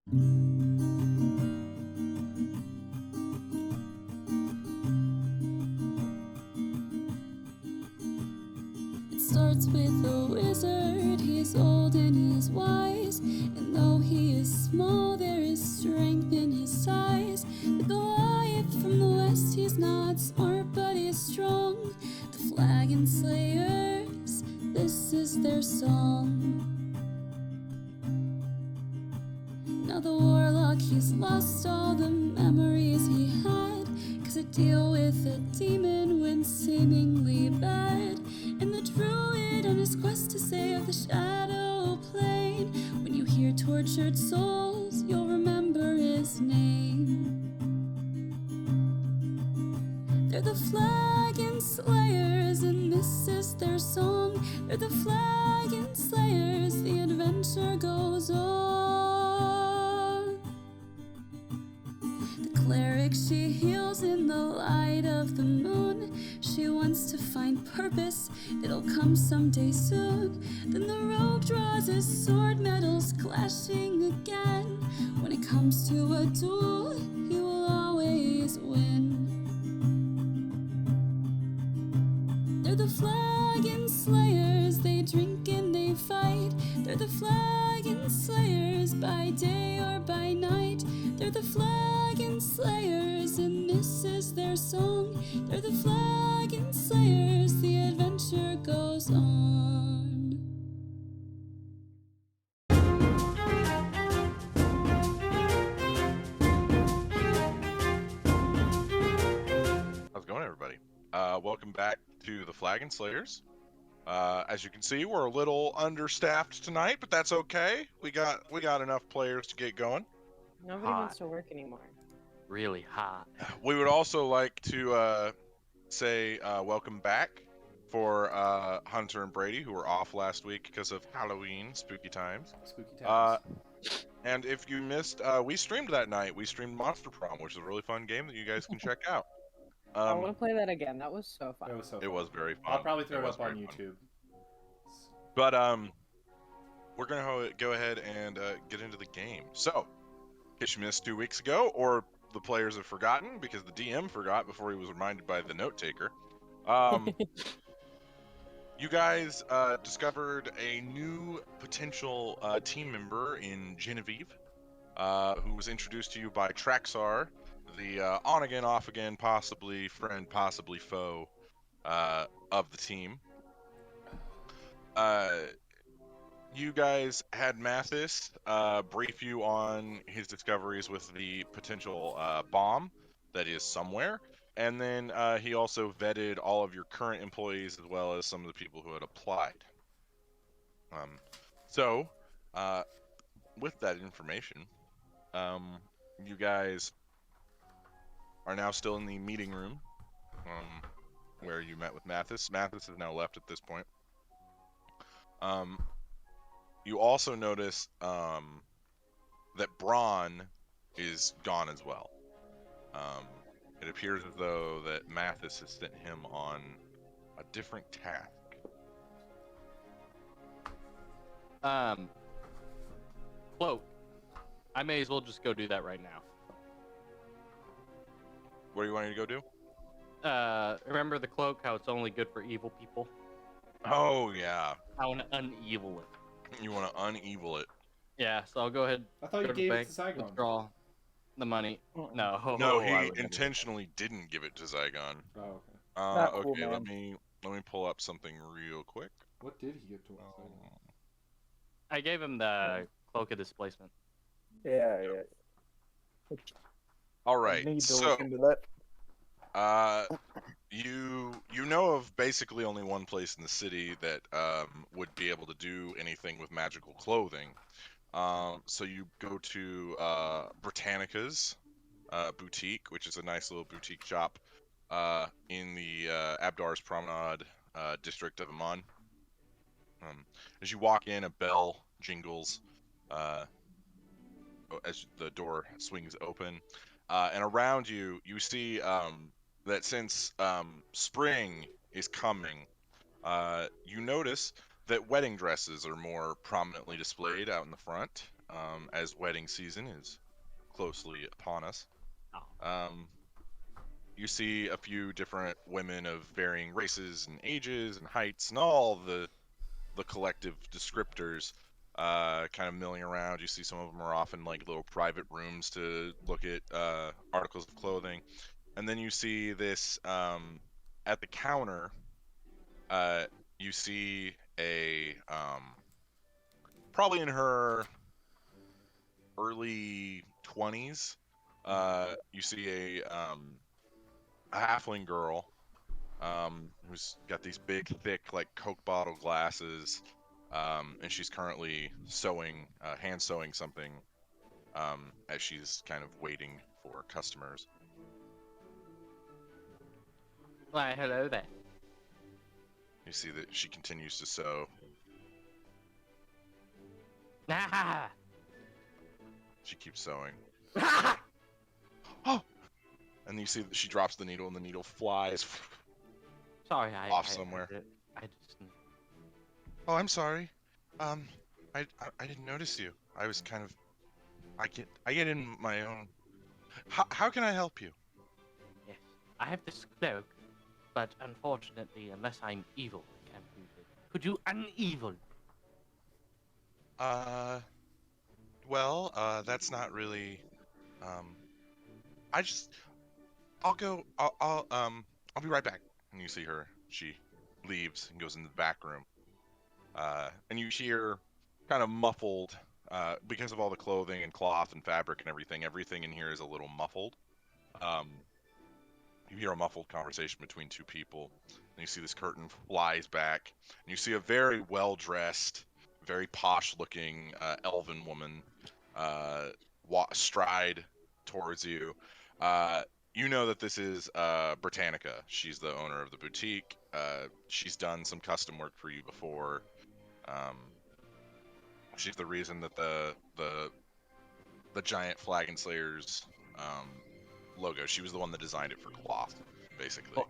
It starts with a wizard, he's old and he's wise, and though he is small, there is strength in his size. The Goliath from the west, he's not smart, but he's strong. The Flagon Slayers, this is their song. Now the warlock, he's lost all the memories he had, 'cause to deal with a demon went seemingly bad. And the druid on his quest to save the shadow plane, when you hear tortured souls, you'll remember his name. They're the Flagon Slayers, and this is their song. They're the Flagon Slayers, the adventure goes on. The cleric, she heals in the light of the moon. She wants to find purpose, it'll come someday soon. Then the rogue draws his sword, metals clashing again. When it comes to a duel, he will always win. They're the Flagon Slayers, they drink and they fight. They're the Flagon Slayers, by day or by night. They're the Flagon Slayers, and this is their song. They're the Flagon Slayers, the adventure goes on. How's it going, everybody? Welcome back to the Flagon Slayers. As you can see, we're a little understaffed tonight, but that's okay. We got enough players to get going. Nobody wants to work anymore. Really hot. We would also like to say welcome back for Hunter and Brady, who were off last week because of Halloween, spooky times. Spooky times. And if you missed, we streamed that night. We streamed Monster Prom, which is a really fun game that you guys can check out. I want to play that again. That was so fun. It was very fun. I'll probably throw it up on very YouTube. But we're gonna go ahead and get into the game. So, in case you missed 2 weeks ago, or the players have forgotten because the DM forgot before he was reminded by the note taker. You guys discovered a new potential team member in Genevieve, who was introduced to you by Traxar, the on-again, off-again, possibly friend, possibly foe of the team. You guys had Matheus brief you on his discoveries with the potential bomb that is somewhere, and then he also vetted all of your current employees as well as some of the people who had applied. So, with that information, you guys are now still in the meeting room where you met with Matheus. Matheus has now left at this point. You also notice that Braun is gone as well. It appears as though that Matheus has sent him on a different task. Cloak. I may as well just go do that right now. What do you want me to go do? Remember the cloak, how it's only good for evil people? Oh, yeah. I want to unevil it. You want to unevil it. Yeah, so I'll go ahead. I thought you go to gave the it bank, to Saigon. withdraw the money. No. No, I he would intentionally didn't give it to Zygon. Oh, okay. Not cool, Okay, let man. me pull up something real quick. What did he give to us? I gave him the cloak of displacement. Yeah. All right, Need to so look into that. you know of basically only one place in the city that would be able to do anything with magical clothing. So you go to Britannica's boutique, which is a nice little boutique shop in the Abdar's Promenade district of Amman. As you walk in, a bell jingles as the door swings open, and around you, you see that since spring is coming, you notice that wedding dresses are more prominently displayed out in the front, as wedding season is closely upon us. You see a few different women of varying races and ages and heights and all the collective descriptors kind of milling around. You see some of them are off in like little private rooms to look at articles of clothing. And then you see this at the counter, you see a probably in her early 20s, you see a halfling girl who's got these big, thick, like Coke bottle glasses, and she's currently sewing, hand sewing something, as she's kind of waiting for customers. Why, hello there. You see that she continues to sew. Ah! She keeps sewing. Oh! And you see that she drops the needle, and the needle flies Sorry, off somewhere. I just... Oh, I'm sorry. I didn't notice you. I was kind of... I get in my own... How can I help you? Yes, I have this cloak, but unfortunately, unless I'm evil, I can't use it. Could you un-evil? Well, that's not really... I'll be right back. And you see her. She leaves and goes into the back room. And you hear kind of muffled, because of all the clothing and cloth and fabric and everything in here is a little muffled. You hear a muffled conversation between two people, and you see this curtain flies back, and you see a very well-dressed, very posh-looking elven woman stride towards you. You know that this is Britannica. She's the owner of the boutique. She's done some custom work for you before. She's the reason that the giant Flagon Slayers logo. She was the one that designed it for cloth, basically.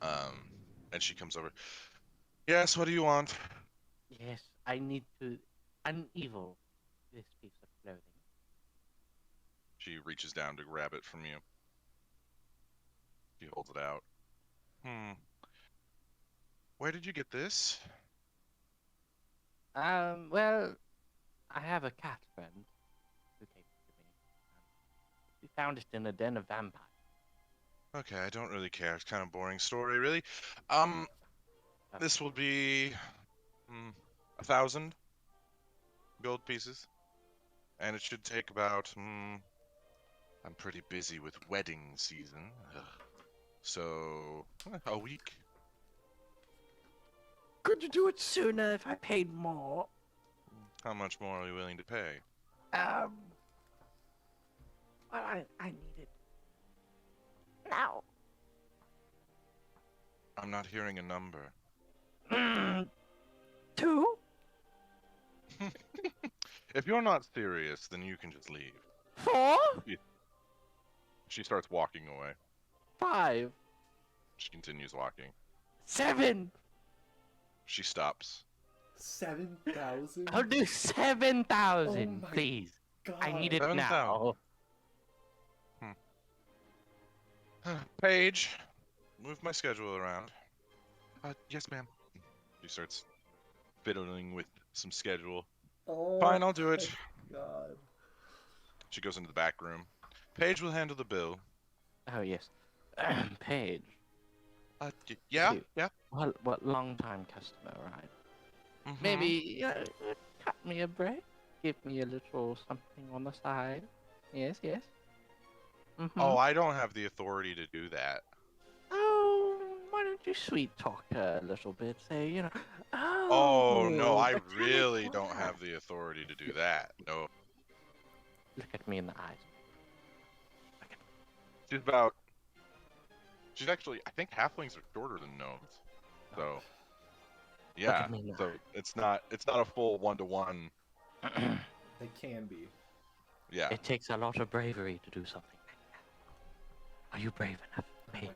And she comes over. Yes, what do you want? Yes, I need to un-evil this piece of clothing. She reaches down to grab it from you. She holds it out. Where did you get this? Well, I have a cat friend who gave it to me. We found it in a den of vampires. Okay, I don't really care. It's kind of boring story, really. This will be 1,000 gold pieces, and it should take about. I'm pretty busy with wedding season, so a week. Could you do it sooner if I paid more? How much more are you willing to pay? Well, I need it now. I'm not hearing a number. 2? If you're not serious, then you can just leave. 4? She starts walking away. 5? She continues walking. 7? She stops. 7,000? I'll do 7,000, Oh my please. God. I need it 7,000. now. Paige, move my schedule around. Yes, ma'am. She starts fiddling with some schedule. Oh, Fine, I'll do it. my God. She goes into the back room. Paige will handle the bill. Oh, yes. Paige. Yeah, Cute. yeah. What long-time customer, right? Mhm. Maybe cut me a break. Give me a little something on the side. Yes, yes. Oh, I don't have the authority to do that. Oh, why don't you sweet talk her a little bit? Say, you know. Oh, no, I but tell me really don't why. have the authority to do that. No. Look at me in the eyes. She's actually, I think halflings are shorter than gnomes. So, Look yeah. at me in the So eyes. it's not a full 1-to-1. They can be. Yeah. It takes a lot of bravery to do something like that. Are you brave enough, Oh my Paige?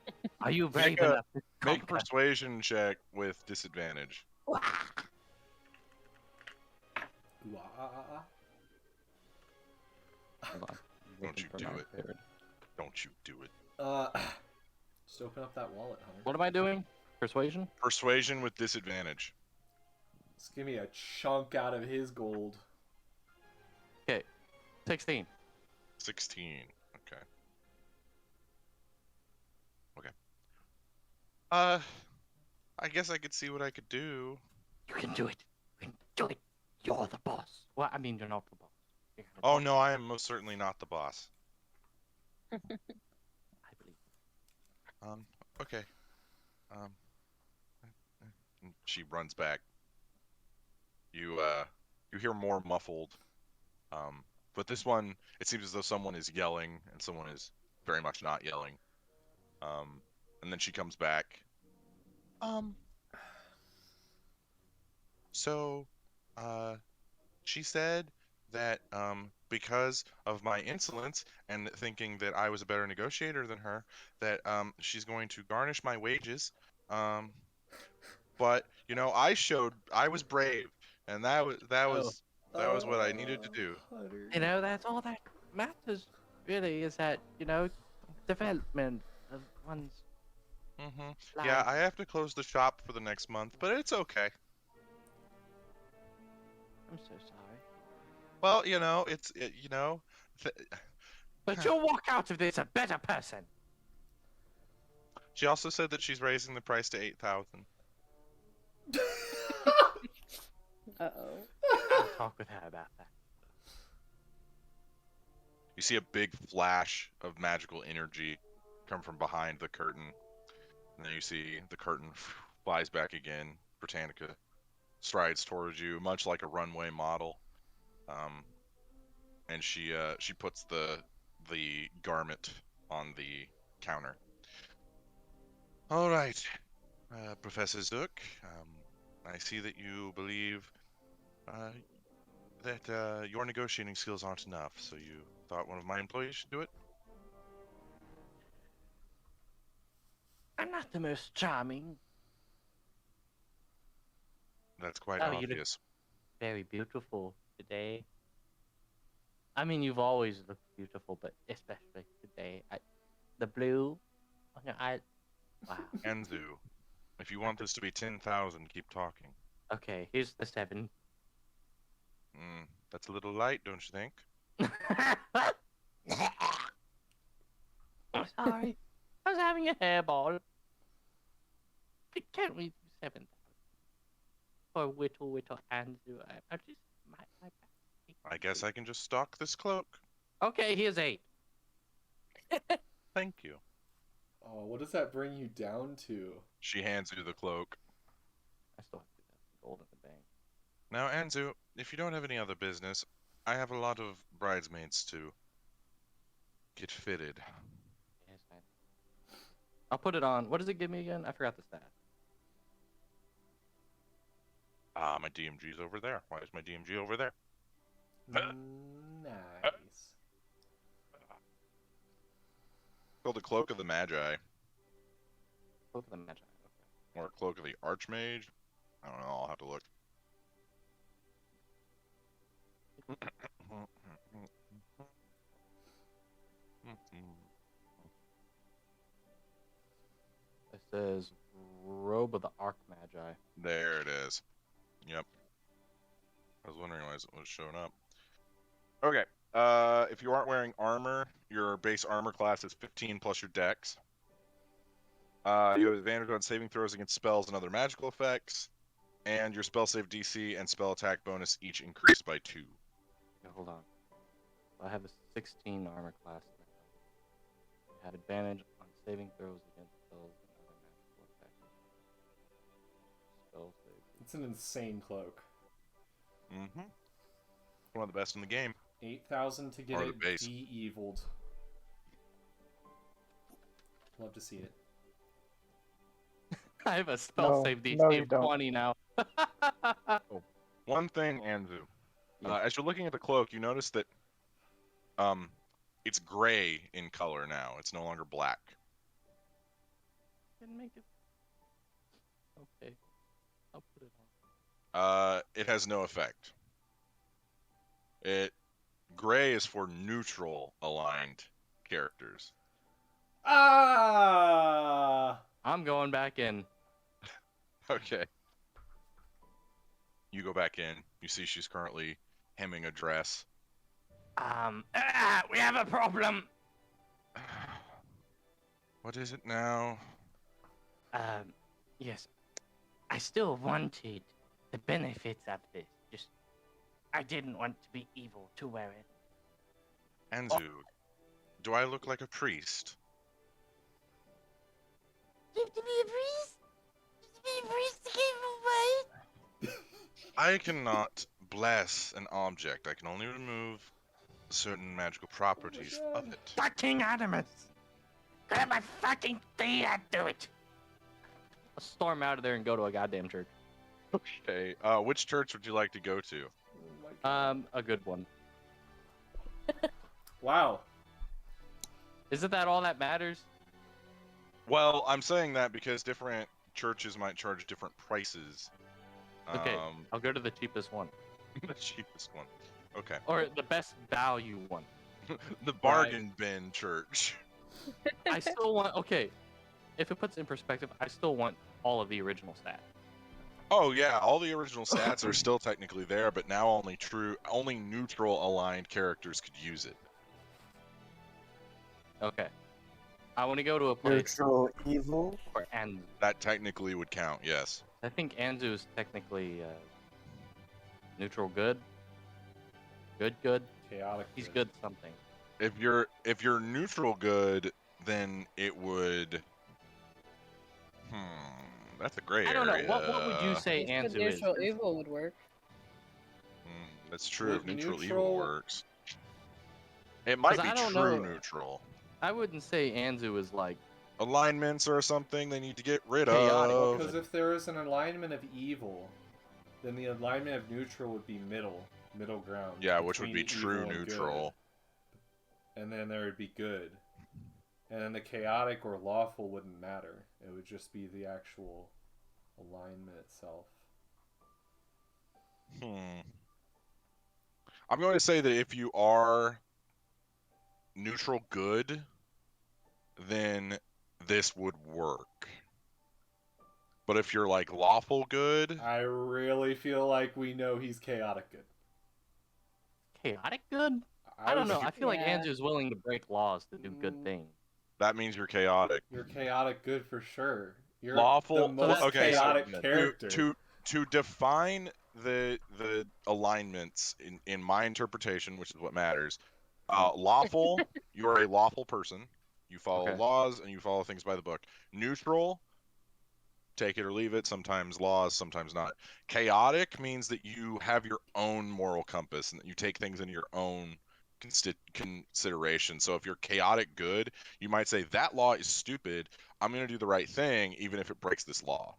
God. Are you brave Make a- enough to Make a conquer? persuasion check with disadvantage. Ooh, ah. Hold on. Don't Looking you for do my it. third. Don't you do it. Just open up that wallet, Hunter. What am I doing? Persuasion? Persuasion with disadvantage. Just give me a chunk out of his gold. 16. 16. Okay. Okay. I guess I could see what I could do. You can do it. You can do it. You're the boss. Well, I mean, you're not the boss. You're the Oh boss, no, I am most certainly not the boss. I believe. Okay. And she runs back. You hear more muffled. But this one, it seems as though someone is yelling and someone is very much not yelling. And then she comes back. So, she said that, because of my insolence and thinking that I was a better negotiator than her, that, she's going to garnish my wages. But, you know, I was brave, and that was what I needed to do. Hunter. You know, that's all that matters, really, is that, you know, development of one's Yeah, life. I have to close the shop for the next month, but it's okay. I'm so sorry. Well, you know, But you'll walk out of this a better person. she also said that she's raising the price to 8,000. Uh-oh. I'll talk with her about that. You see a big flash of magical energy come from behind the curtain. And then you see the curtain flies back again. Britannica strides towards you, much like a runway model. And she puts the garment on the counter. All right, Professor Zook. I see that you believe that your negotiating skills aren't enough, so you thought one of my employees should do it? I'm not the most charming. That's quite Oh, you look- obvious. Very beautiful today. I mean, you've always looked beautiful, but especially today. The blue on your eye. Wow. Anzu, if you want this to be 10,000, keep talking. Okay, here's the 7. That's a little light, don't you think? I'm sorry. I was having a hairball. Can't we do 7,000? Or whittle Anzu. I just my I guess I can just stock this cloak. Okay, here's 8. Thank you. Oh, what does that bring you down to? She hands you the cloak. I still have 2,000 gold in the bank. Now, Anzu, if you don't have any other business, I have a lot of bridesmaids to get fitted. Yes, I'll put it on. What does it give me again? I forgot the stat. My DMG's over there. Why is my DMG over there? Nice. Called the Cloak of the Magi, Both of them match. Okay. or Cloak of the Archmage. I don't know. I'll have to look. It says Robe of the Archmagi. There it is. Yep. I was wondering why it was showing up. Okay. If you aren't wearing armor, your base armor class is 15 plus your dex. You have advantage on saving throws against spells and other magical effects, and your spell save DC and spell attack bonus each increased by 2. Okay, hold on. I have a 16 armor class now. I have advantage on saving throws against spells and other magical effects. Spell save. It's an insane cloak. Mm-hmm. One of the best in the game. 8,000 to get Or the it base. de-eviled. Love to see it. I have a spell No, save DC no, you of don't. 20 now. One thing, Anzu. Yeah. As you're looking at the cloak, you notice that it's gray in color now. It's no longer black. Didn't make it. Okay. I'll put it on. It has no effect. Gray is for neutral aligned characters. Ah! I'm going back in. Okay. You go back in. You see she's currently hemming a dress. We have a problem. What is it now? Yes. I still wanted the benefits of this. Just, I didn't want to be evil to wear it. Anzu, do I look like a priest? You have to be a priest? You have to be a priest to give away? I cannot bless an object. I can only remove certain magical properties of it. Fucking animals! Grab my fucking thing and do it! I'll storm out of there and go to a goddamn church. Okay. Which church would you like to go to? A good one. Wow. Isn't that all that matters? Well, I'm saying that because different churches might charge different prices. Okay, I'll go to the cheapest one. The cheapest one. Okay. Or the best value one. The bargain bin church. I still want... Okay, if it puts in perspective, I still want all of the original stats. Oh yeah, all the original stats are still technically there, but now only neutral aligned characters could use it. Okay. I want to go to a place Neutral evil. where Anzu... That technically would count, yes. I think Anzu is technically neutral good. Good. Chaotic. He's good something. If you're neutral good, then it would. That's a gray I don't know. area. What would you say Good Anzu is? neutral evil would work. That's true. If Would neutral evil neutral- works, it might 'Cause be I don't true know. neutral. I wouldn't say Anzu is like... Alignments or something they need to get rid Chaotic. of. Because if there is an alignment of evil, then the alignment of neutral would be middle ground. Yeah, which would be between true evil and neutral. good. And then there would be good. And then the chaotic or lawful wouldn't matter. It would just be the actual alignment itself. I'm going to say that if you are neutral good, then this would work. But if you're like lawful good, I really feel like we know he's chaotic good. Chaotic good? I don't know. I feel like Yeah. Anzu's willing to break laws to do good things. that means you're chaotic. You're chaotic good for sure. You're Lawful. the most okay, chaotic so character. to define the alignments in my interpretation, which is what matters. Lawful, you are a lawful person. You follow Okay. laws and you follow things by the book. Neutral, take it or leave it. Sometimes laws, sometimes not. Chaotic means that you have your own moral compass and that you take things into your own consideration. So if you're chaotic good, you might say that law is stupid. I'm going to do the right thing even if it breaks this law.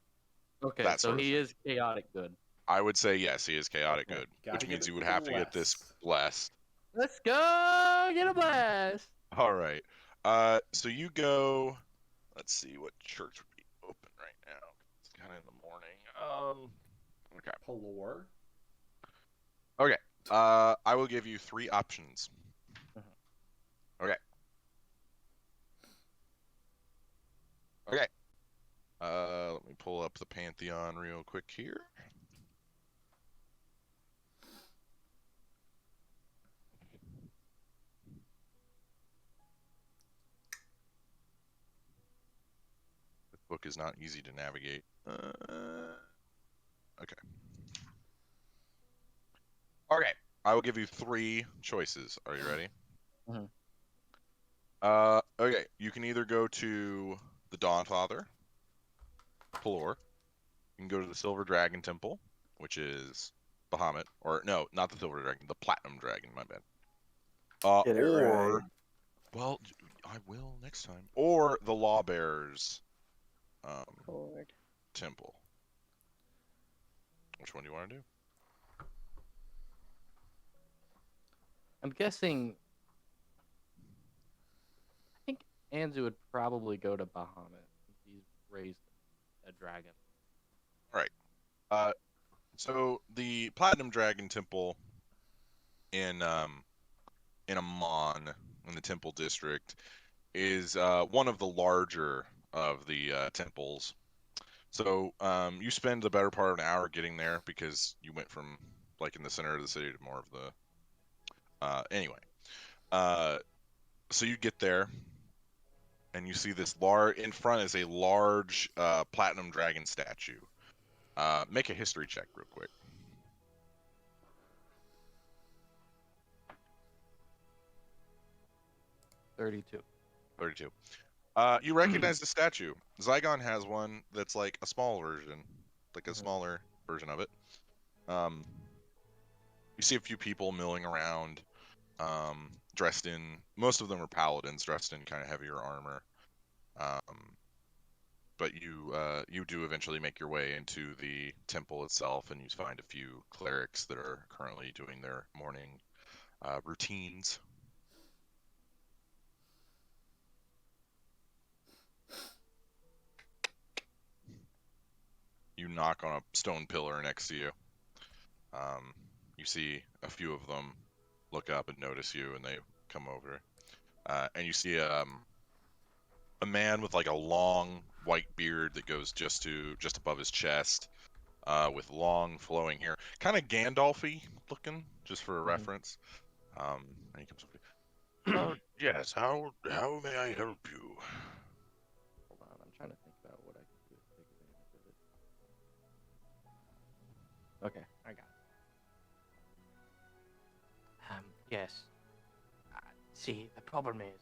Okay, That so sort of he thing. is chaotic good. I would say yes, he is chaotic Okay. good, Gotta which get means it you would have to get this blessed. Let's go get a blast. All right. So you go. Let's see what church would be open right now. It's kind of in the morning. Okay. Pelor? Okay. I will give you 3 options. Okay. Okay. Let me pull up the Pantheon real quick here. This book is not easy to navigate. Okay. Okay. I will give you 3 choices. Are you ready? Mhm. Okay. You can either go to the Dawnfather, Pelor. You can go to the Silver Dragon Temple, which is Bahamut. Or, no, not the Silver Dragon, the Platinum Dragon, my bad. Get it Or, right. well, I will next time. Or the Lawbearers Lord. Temple. Which one do you want to do? I'm guessing. I think Anzu would probably go to Bahamut. He's raise a dragon. So the Platinum Dragon Temple in Amon, in the Temple District, is one of the larger of the temples. So you spend the better part of an hour getting there because you went from like in the center of the city to more of the. Anyway, so you get there and you see this large. In front is a large Platinum Dragon statue. Make a history check real quick. 32. 32. You recognize the statue. Zygon has one that's like a small version, like a smaller version of it. You see a few people milling around, dressed in. Most of them are paladins, dressed in kind of heavier armor. But you do eventually make your way into the temple itself, and you find a few clerics that are currently doing their morning routines. You knock on a stone pillar next to you. You see a few of them look up and notice you, and they come over. And you see a man with like a long white beard that goes just above his chest, with long flowing hair, kind of Gandalf-y looking, just for a reference. And he comes over. Yes. How may I help you? Hold on, I'm trying to think about what I can do to take advantage of it. Okay, I got it. Yes. See, the problem is,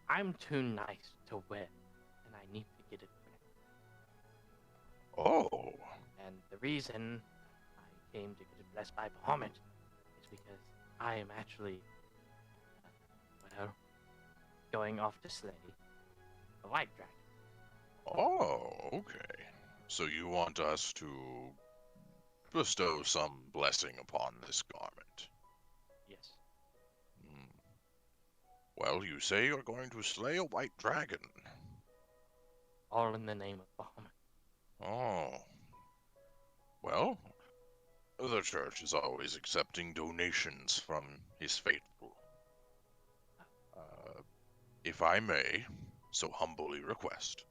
I'm too nice to wear, and I need to get it blessed. Oh. And the reason I came to get it blessed by Bahamut is because I am actually, going off to slay a white dragon. Oh, okay. So you want us to bestow some blessing upon this garment? Yes. Well, you say you're going to slay a white dragon. All in the name of Bahamut. Oh. Well, the church is always accepting donations from his faithful. If I may, so humbly request,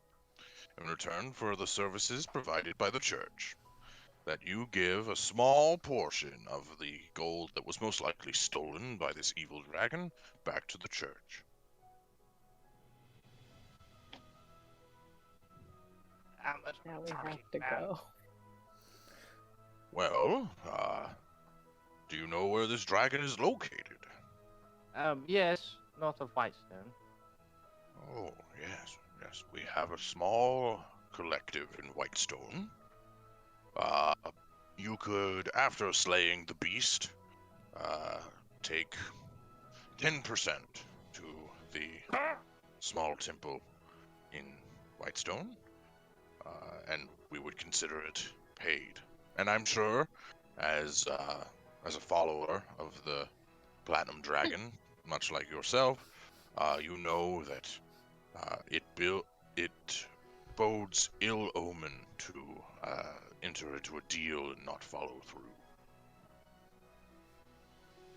in return for the services provided by the church, that you give a small portion of the gold that was most likely stolen by this evil dragon back to the church. Now we have to go. Well, do you know where this dragon is located? Yes, north of Whitestone. Oh, yes. We have a small collective in Whitestone. You could, after slaying the beast, take 10% to the small temple in Whitestone, and we would consider it paid. And I'm sure, as a follower of the Platinum Dragon, much like yourself, you know that it bodes ill omen to enter into a deal and not follow through.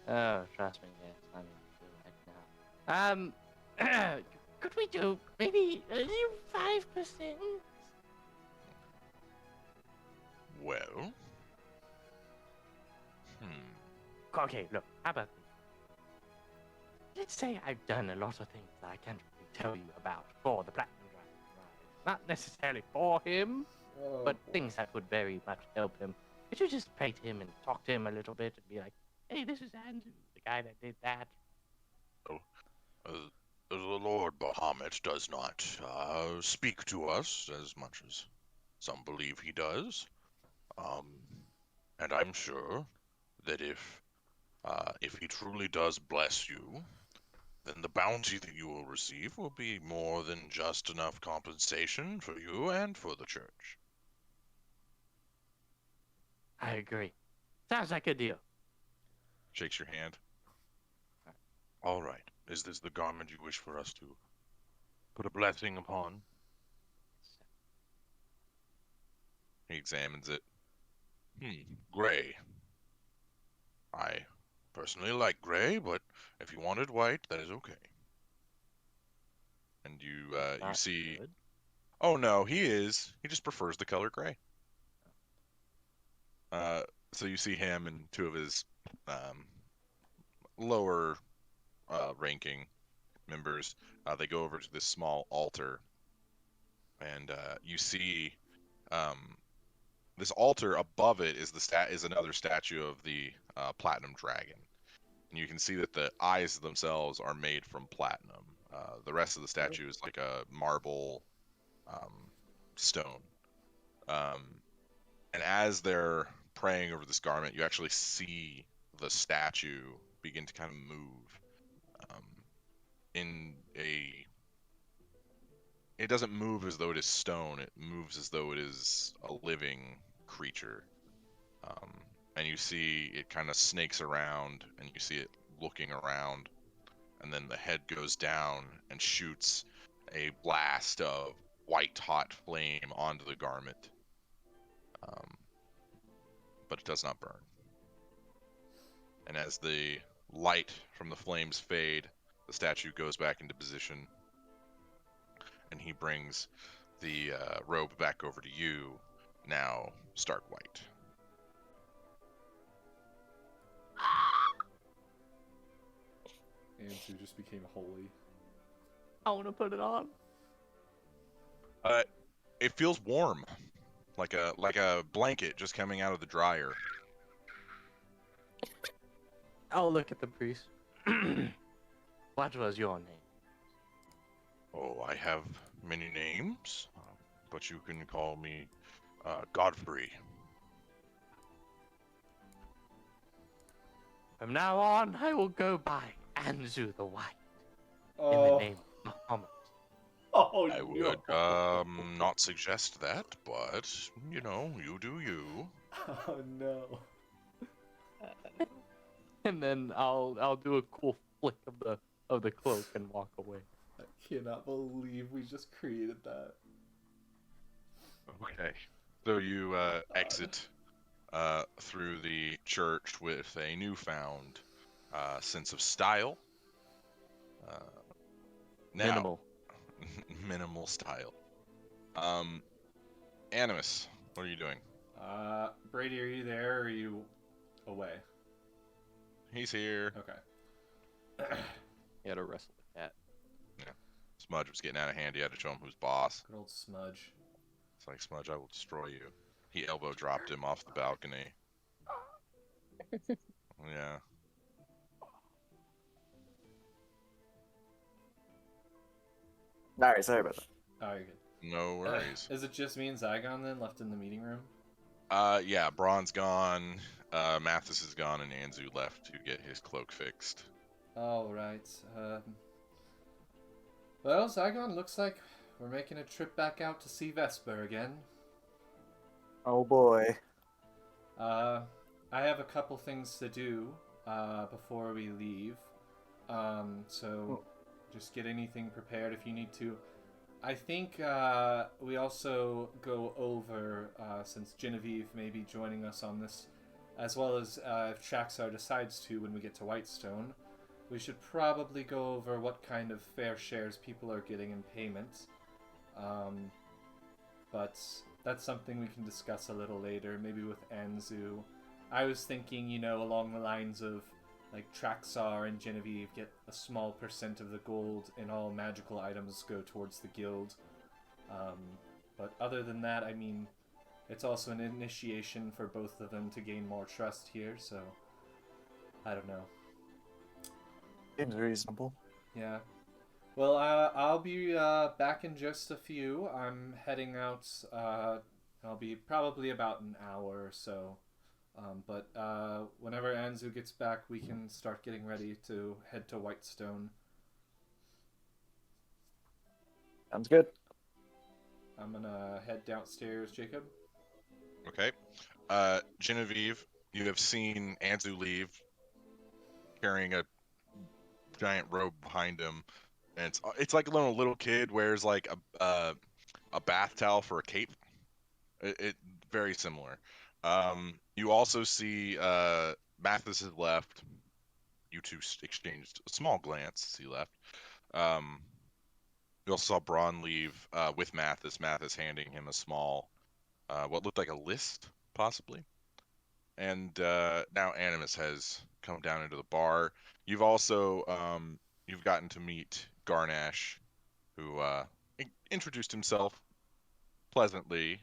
Oh, trust me, yes, I'm in right now. Could we do maybe 5%? Well, Okay, look, how about this? Let's say I've done a lot of things that I can't really tell you about for the Platinum Dragon, right? Not necessarily for him, but things that would very much help him. Could you just pay to him and talk to him a little bit and be like, hey, this is Andrew, the guy that did that? the Lord Bahamut does not speak to us as much as some believe he does. And I'm sure that if he truly does bless you, then the bounty that you will receive will be more than just enough compensation for you and for the church. I agree. Sounds like a deal. Shakes your hand. All right. Is this the garment you wish for us to put a blessing upon? He examines it. Gray. I personally like gray, but if you wanted white, that is okay. And you Not see. good. Oh no, he is. He just prefers the color gray. So you see him and two of his lower ranking members. They go over to this small altar, and you see this altar above it is another statue of the platinum dragon. And you can see that the eyes themselves are made from platinum. The rest of the statue is like a marble stone. And as they're praying over this garment, you actually see the statue begin to kind of move in a. It doesn't move as though it is stone. It moves as though it is a living creature. And you see it kind of snakes around, and you see it looking around, and then the head goes down and shoots a blast of white hot flame onto the garment. But it does not burn. And as the light from the flames fade, the statue goes back into position, and he brings the robe back over to you, now stark white. Anzu just became holy. I want to put it on. It feels warm, like a blanket just coming out of the dryer. I'll look at the priest. What was your name? Oh, I have many names, but you can call me Godfrey. From now on, I will go by Anzu the White. In the Oh, name of Muhammad. oh I no. would not suggest that, but you know, you do you. Oh no. And then I'll do a cool flick of the cloak and walk away. I cannot believe we just created that. Okay. So you exit through the church with a newfound sense of style. Now, Minimal. minimal style. Animus, what are you doing? Brady, are you there or are you away? He's here. Okay. He had to wrestle the cat. Smudge was getting out of hand. He had to show him who's boss. Good old Smudge. It's like, Smudge, I will destroy you. He elbow dropped him off the balcony. Yeah. Alright, sorry about that. Oh, you're good. No worries. Is it just me and Zygon then left in the meeting room? Yeah, Braun's gone, Matheus is gone, and Anzu left to get his cloak fixed. All right. Well, Zygon, looks like we're making a trip back out to see Vesper again. Oh boy. I have a couple things to do before we leave. So just get anything prepared if you need to. I think we also go over, since Genevieve may be joining us on this, as well as if Traxar decides to when we get to Whitestone, we should probably go over what kind of fair shares people are getting in payment. But that's something we can discuss a little later, maybe with Anzu. I was thinking, you know, along the lines of, like, Traxar and Genevieve get a small percent of the gold and all magical items go towards the guild. But other than that, I mean, it's also an initiation for both of them to gain more trust here, so I don't know. Seems reasonable. Yeah. Well, I'll be back in just a few. I'm heading out. I'll be probably about an hour or so. But whenever Anzu gets back, we can start getting ready to head to Whitestone. Sounds good. I'm gonna head downstairs, Jacob. Okay. Genevieve, you have seen Anzu leave, carrying a giant robe behind him, and it's like a little kid wears like a bath towel for a cape. It very similar. You also see Matheus has left. You two exchanged a small glance as he left. You also saw Braun leave with Matheus. Matheus handing him a small, what looked like a list, possibly. And now Animus has come down into the bar. You've also you've gotten to meet Garnash, who introduced himself pleasantly.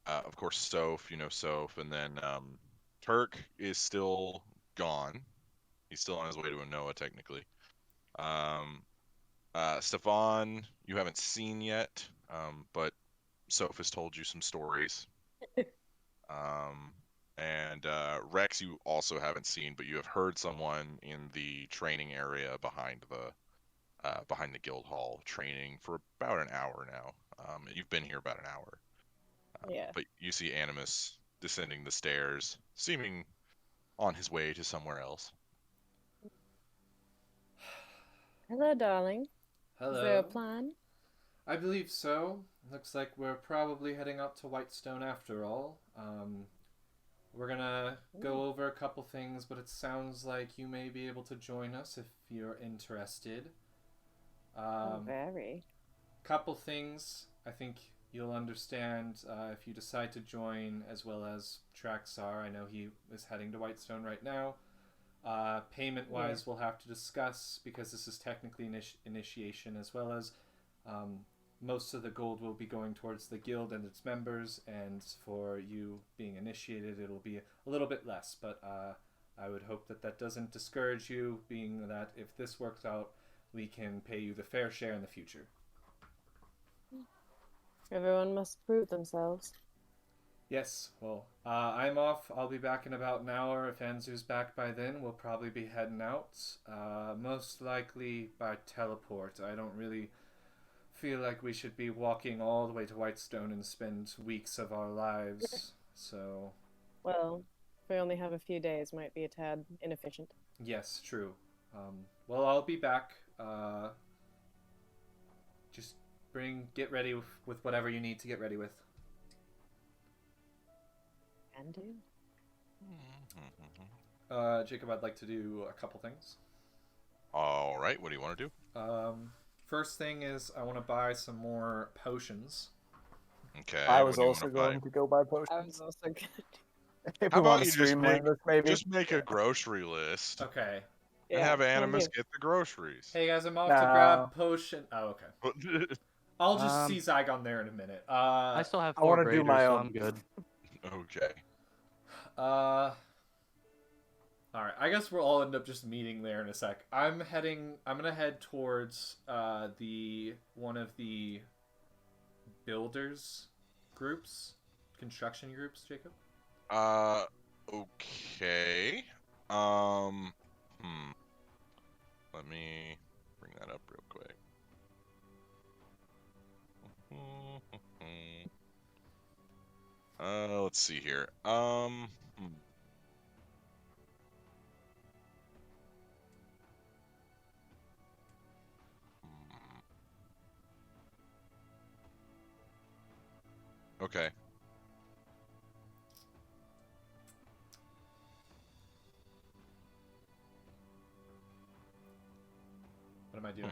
Of course, Soph, you know Soph, and then Turk is still gone. He's still on his way to Anoa, technically. Stefan, you haven't seen yet, but Soph has told you some stories. And Rex, you also haven't seen, but you have heard someone in the training area behind the guild hall training for about an hour now. You've been here about an hour. Yeah. But you see Animus descending the stairs, seeming on his way to somewhere else. Hello, darling. Hello. Is there a plan? I believe so. Looks like we're probably heading up to Whitestone after all. We're gonna go over a couple things, but it sounds like you may be able to join us if you're interested. Very. Couple things I think you'll understand if you decide to join, as well as Traxar. I know he is heading to Whitestone right now. Payment-wise, we'll have to discuss, because this is technically initiation, as well as most of the gold will be going towards the guild and its members, and for you being initiated, it'll be a little bit less. But I would hope that that doesn't discourage you, being that if this works out, we can pay you the fair share in the future. Everyone must prove themselves. Yes, well, I'm off. I'll be back in about an hour. If Anzu's back by then, we'll probably be heading out. Most likely by teleport. I don't really feel like we should be walking all the way to Whitestone and spend weeks of our lives, so... Well, if we only have a few days, might be a tad inefficient. Yes, true. Well, I'll be back. Just get ready with whatever you need to get ready with. Can do. Jacob, I'd like to do a couple things. All right, what do you want to do? First thing is I want to buy some more potions. Okay. I what was do you also wanna buy? going to go buy I potions. was also good. If How we want about to you streamline this, maybe. just make a grocery list Okay. and have Animus get the groceries. Hey guys, I'm off to grab potion. Oh, okay. I'll just see Zygon there in a minute. I still have I 4 wanna do graders, my so own. I'm good. Okay. Alright, I guess we'll all end up just meeting there in a sec. I'm gonna head towards one of the builders groups, construction groups, Jacob. Okay. Let me bring that up real quick. Let's see here. Okay. What am I doing?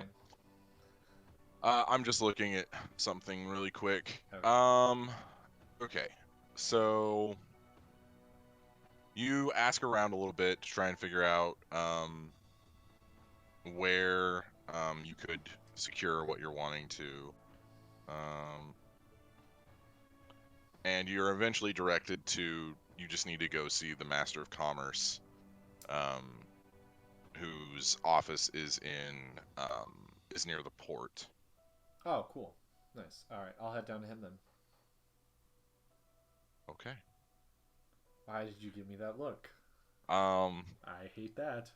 I'm just looking at something really quick. Okay. Okay. So you ask around a little bit to try and figure out where you could secure what you're wanting to. And you're eventually directed to, you just need to go see the Master of Commerce, whose office is near the port. Oh, cool. Nice. Alright, I'll head down to him then. Okay. Why did you give me that look? I hate that.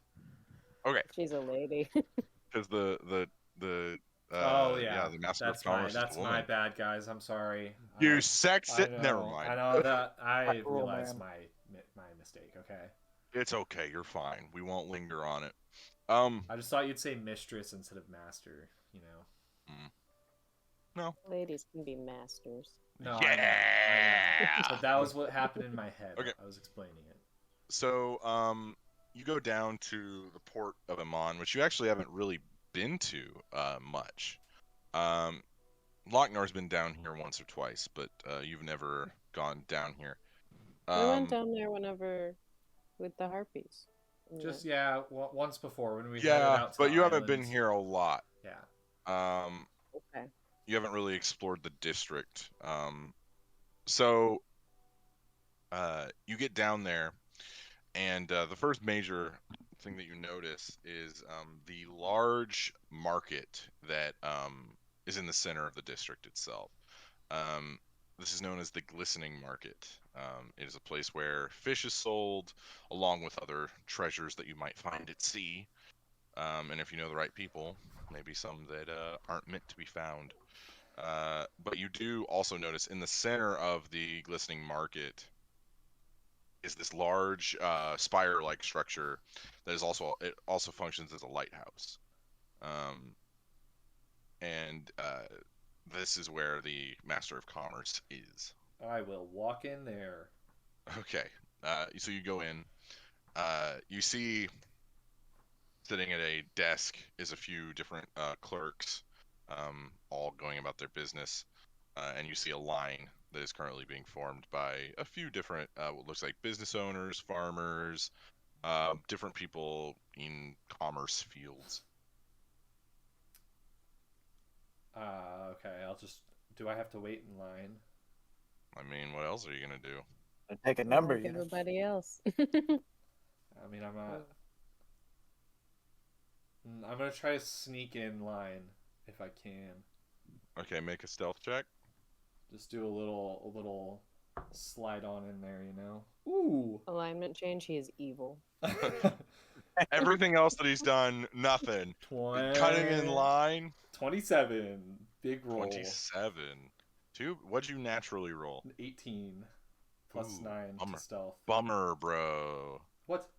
Okay. She's a lady. Because the the Master of Commerce. That's my bad, guys. I'm sorry. You sexed it. Never mind. I know that. I Oh, realized man. my mistake. Okay. It's okay. You're fine. We won't linger on it. I just thought you'd say mistress instead of master. You know. No. Ladies can be masters. No, I know. Yeah! But that was what happened in my head. Okay. I was explaining it. So, you go down to the port of Amon, which you actually haven't really been to much. Lochner's been down here once or twice, but you've never gone down here. We went down there whenever with the harpies. Just once before when we headed Yeah, out to but the you haven't been islands. here a lot. Yeah. Okay. You haven't really explored the district. So you get down there, and the first major thing that you notice is the large market that is in the center of the district itself. This is known as the Glistening Market. It is a place where fish is sold, along with other treasures that you might find at sea. And if you know the right people, maybe some that aren't meant to be found. But you do also notice in the center of the Glistening Market is this large spire-like structure that is also functions as a lighthouse. And this is where the Master of Commerce is. I will walk in there. Okay. So you go in. You see sitting at a desk is a few different clerks, all going about their business. And you see a line that is currently being formed by a few different, what looks like business owners, farmers, different people in commerce fields. Okay, do I have to wait in line? I mean, what else are you gonna do? And take a number, Like you know. everybody else. I mean, I'm gonna try to sneak in line if I can. Okay, make a stealth check. Just do a little slide on in there, you know. Ooh. Alignment change. He is evil. Everything else that he's done, nothing. Cutting in line. 27. Big roll. 27. What'd you naturally roll? 18. Plus Ooh, 9 bummer. to stealth. Bummer, bro. What?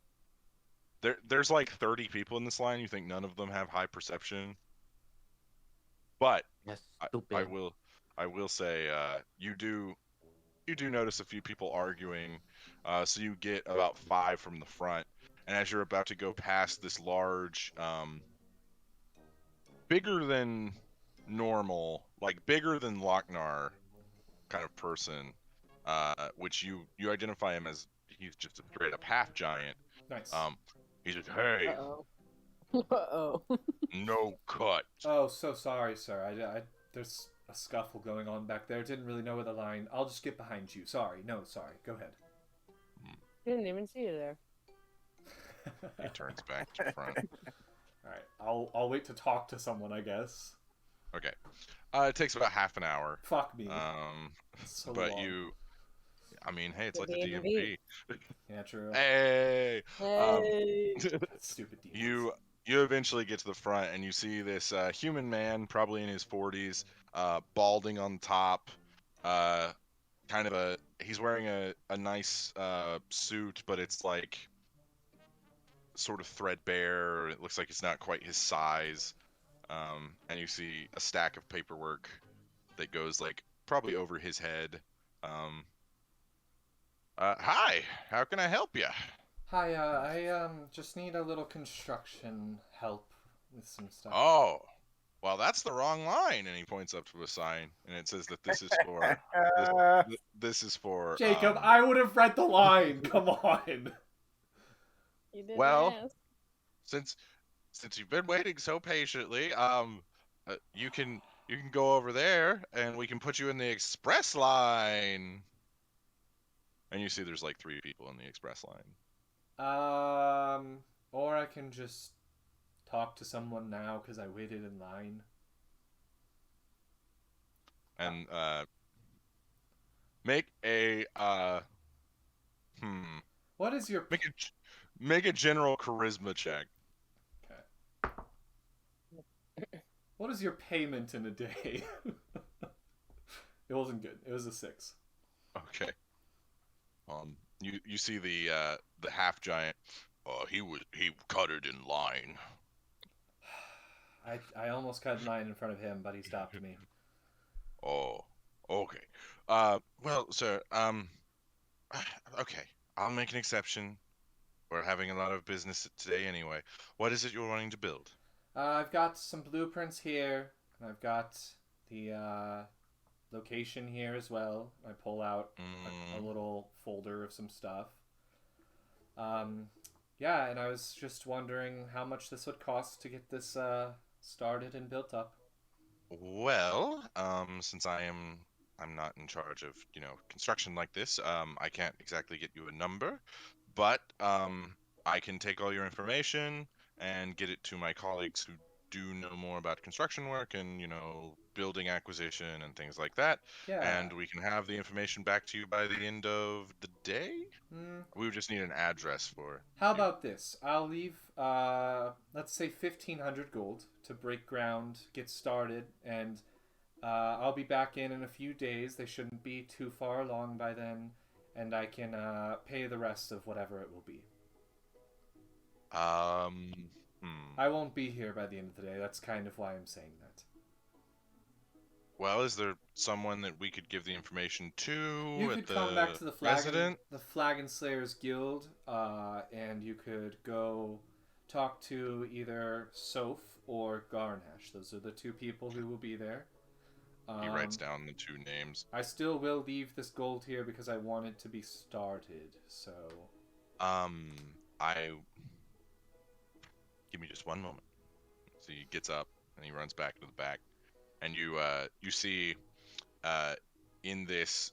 There's like 30 people in this line. You think none of them have high perception? But Yes, stupid. I will say you do notice a few people arguing. So you get about 5 from the front, and as you're about to go past this large, bigger than normal, like bigger than Lochnar kind of person, which you identify him as he's just a straight up half giant. Nice. He's just, hey, Uh-oh. no cut. Oh, so sorry, sir. There's a scuffle going on back there. Didn't really know where the line. I'll just get behind you. Sorry. No, sorry. Go ahead. Didn't even see you there. He turns back to front. All right. I'll wait to talk to someone, I guess. Okay. It takes about half an hour. Fuck me. So But long. I mean, hey, it's The like the DMV. DMV. Yeah, true. Hey. Hey. Stupid demons. You eventually get to the front and you see this human man, probably in his 40s, balding on top. He's wearing a nice suit, but it's like sort of threadbare. It looks like it's not quite his size. And you see a stack of paperwork that goes like probably over his head. Hi, how can I help you? Hi, I just need a little construction help with some stuff. Oh, well, that's the wrong line. And he points up to a sign, and it says that this is for this is for Jacob, I would have read the line. Come on. You didn't Well, ask. since you've been waiting so patiently, you can go over there, and we can put you in the express line. And you see there's like 3 people in the express line. Or I can just talk to someone now because I waited in line. And make a What is your make a general charisma check. Okay. What is your payment in a day? It wasn't good. It was a 6. Okay. You see the half giant. He cut it in line. I almost cut in line in front of him, but he stopped me. Oh, okay. Well, sir, okay, I'll make an exception. We're having a lot of business today anyway. What is it you're wanting to build? I've got some blueprints here, and I've got the location here as well. I pull out a little folder of some stuff. Yeah, and I was just wondering how much this would cost to get this started and built up. Well, since I'm not in charge of, construction like this, I can't exactly get you a number, but I can take all your information and get it to my colleagues who do know more about construction work and, building acquisition and things like that, Yeah. and we can have the information back to you by the end of the day. We would just need an address for How you. about this? I'll leave, let's say 1,500 gold to break ground, get started, and I'll be back in a few days. They shouldn't be too far along by then, and I can pay the rest of whatever it will be. I won't be here by the end of the day. That's kind of why I'm saying that. Well, is there someone that we could give the information to You at could the come back to the resident? Flagon Slayers Guild, and you could go talk to either Soph or Garnash. Those are the two people who will be there. He writes down the two names. I still will leave this gold here because I want it to be started. So, Give me just one moment. So he gets up and he runs back to the back, and you see in this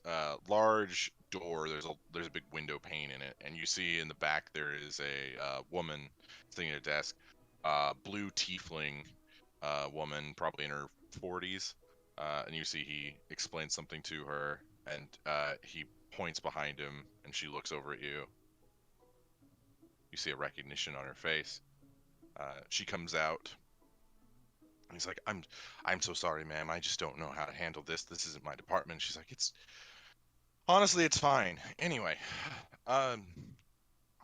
large door there's a big window pane in it, and you see in the back there is a woman sitting at a desk, blue tiefling woman, probably in her 40s, and you see he explains something to her, and he points behind him, and she looks over at you. You see a recognition on her face. She comes out. And he's like, I'm so sorry, ma'am. I just don't know how to handle this. This isn't my department. She's like, honestly, it's fine. Anyway,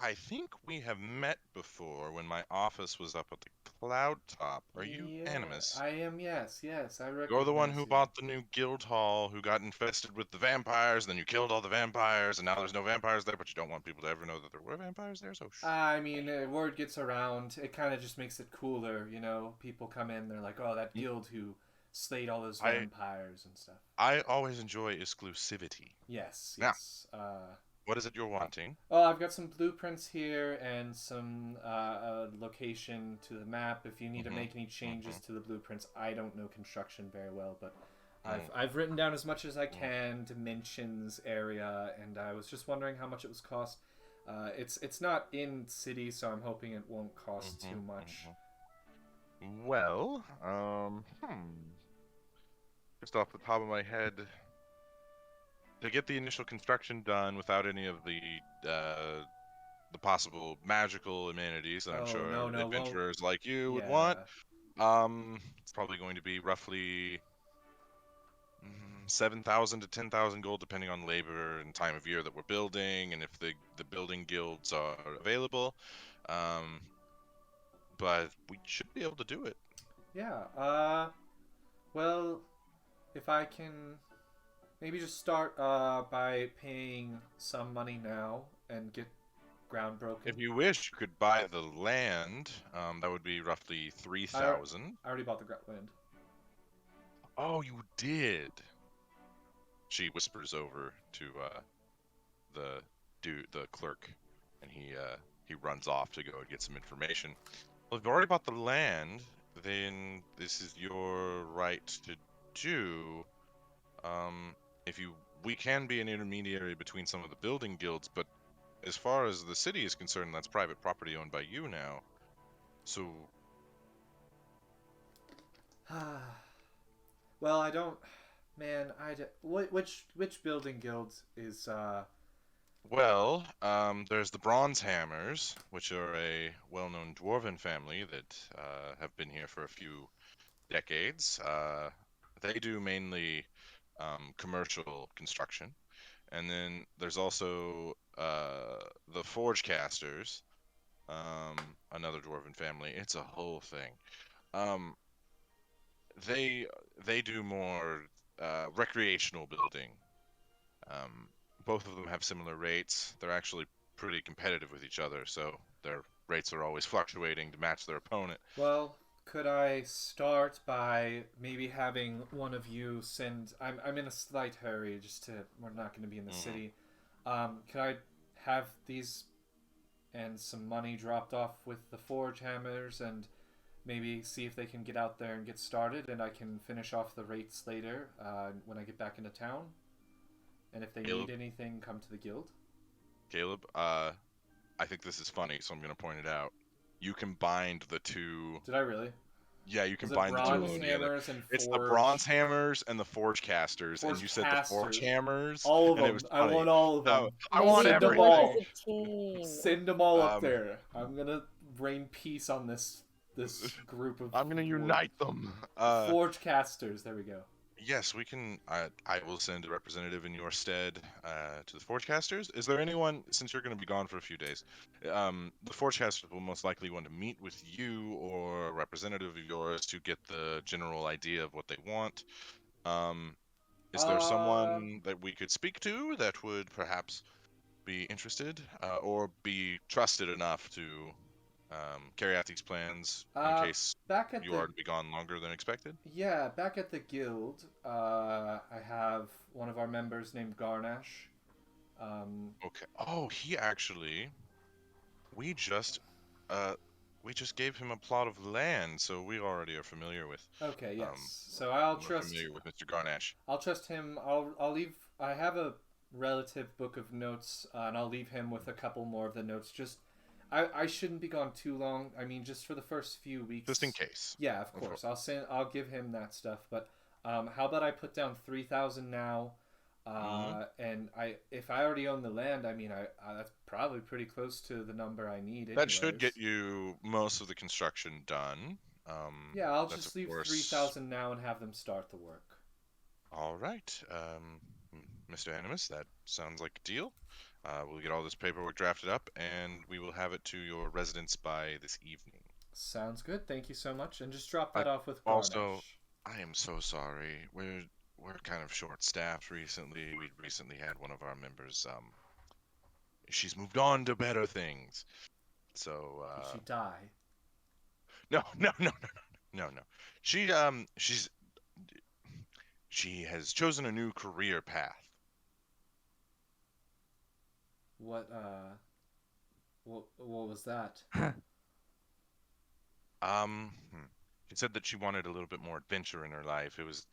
I think we have met before when my office was up at the cloud top. Are you Animus? I am. Yes, I recognize. You're the one who you. bought the new guild hall, who got infested with the vampires, then you killed all the vampires, and now there's no vampires there, but you don't want people to ever know that there were vampires there, so shh. I mean, word gets around. It kind of just makes it cooler, you know? People come in, they're like, oh, that guild who slayed all those vampires and stuff. I always enjoy exclusivity. Yes. What is it you're wanting? Oh, I've got some blueprints here and some location to the map. If you need to make any changes to the blueprints, I don't know construction very well, but I've written down as much as I can, dimensions, area, and I was just wondering how much it was cost. It's not in city, so I'm hoping it won't cost too much. Well, just off the top of my head, to get the initial construction done without any of the possible magical amenities that I'm sure adventurers like you would want, it's probably going to be roughly 7,000 to 10,000 gold, depending on labor and time of year that we're building, and if the building guilds are available. But we should be able to do it. Yeah. Well, if I can maybe just start by paying some money now and get ground broken. If you wish, you could buy the land. That would be roughly 3,000. I already bought the land. Oh, you did. She whispers over to the clerk, and he runs off to go and get some information. Well, if you've already bought the land, then this is your right to do. We can be an intermediary between some of the building guilds, but as far as the city is concerned, that's private property owned by you now. So, well, I don't, man. Which building guild is Well, there's the Bronze Hammers, which are a well-known dwarven family that have been here for a few decades. They do mainly commercial construction. And then there's also the Forge Casters, another dwarven family. It's a whole thing. They do more recreational building. Both of them have similar rates. They're actually pretty competitive with each other, so their rates are always fluctuating to match their opponent. Well, could I start by maybe having one of you send? I'm in a slight hurry. We're not going to be in the city. Could I have these and some money dropped off with the forge hammers and maybe see if they can get out there and get started, and I can finish off the rates later when I get back into town. And if they need anything, come to the guild. Caleb, I think this is funny, so I'm going to point it out. You combined the two. Did I really? Yeah, you Is it combined the two bronze together. hammers and It's the forge- bronze hammers and the forge casters, and Forge you said the forge casters. hammers. All of and them. It was I funny. want all of them. No, I want Maybe them everything. all. as a team. Send them all up Um, there. I'm gonna rain peace on this group of. I'm going to unite them. Forge casters. There we go. Yes, we can. I will send a representative in your stead to the Forgecasters. Is there anyone, since you're going to be gone for a few days, the Forgecasters will most likely want to meet with you or a representative of yours to get the general idea of what they want. Is there someone that we could speak to that would perhaps be interested or be trusted enough to carry out these plans in case Back at you are to be gone longer than expected? Yeah, back at the guild, I have one of our members named Garnash. Okay. Oh, he actually. We just gave him a plot of land, so we already are familiar with. Okay, yes. So I'll we're trust. familiar with Mr. Garnash. I'll trust him. I'll leave. I have a relative book of notes, and I'll leave him with a couple more of the notes. I shouldn't be gone too long. I mean, just for the first few weeks. Just in case. Yeah, of course. I'll give him that stuff. But how about I put down 3,000 now? And if I already own the land, I mean, that's probably pretty close to the number I need. That should anyways. get you most of the construction done. Yeah, I'll that's just of leave course- 3,000 now and have them start the work. All right, Mr. Animus, that sounds like a deal. We'll get all this paperwork drafted up, and we will have it to your residence by this evening. Sounds good. Thank you so much. And just drop that off with also- Garnash. I am so sorry. We're kind of short-staffed recently. We recently had one of our members. She's moved on to better things. So. Did she die? No. She has chosen a new career path. What was that? She said that she wanted a little bit more adventure in her life. It was,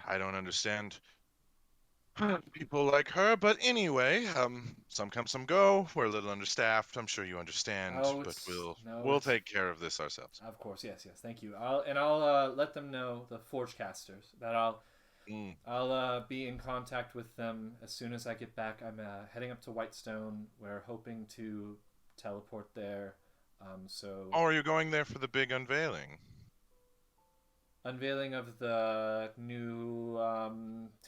I don't understand people like her, but anyway, some come, some go. We're a little understaffed. I'm sure you understand, Oh, but it's- we'll no, we'll it's- take care of this ourselves. Of course, yes. Thank you. I'll let them know, the Forgecasters, that I'll be in contact with them as soon as I get back. I'm heading up to Whitestone. We're hoping to teleport there. So Oh, are you going there for the big unveiling? unveiling of the new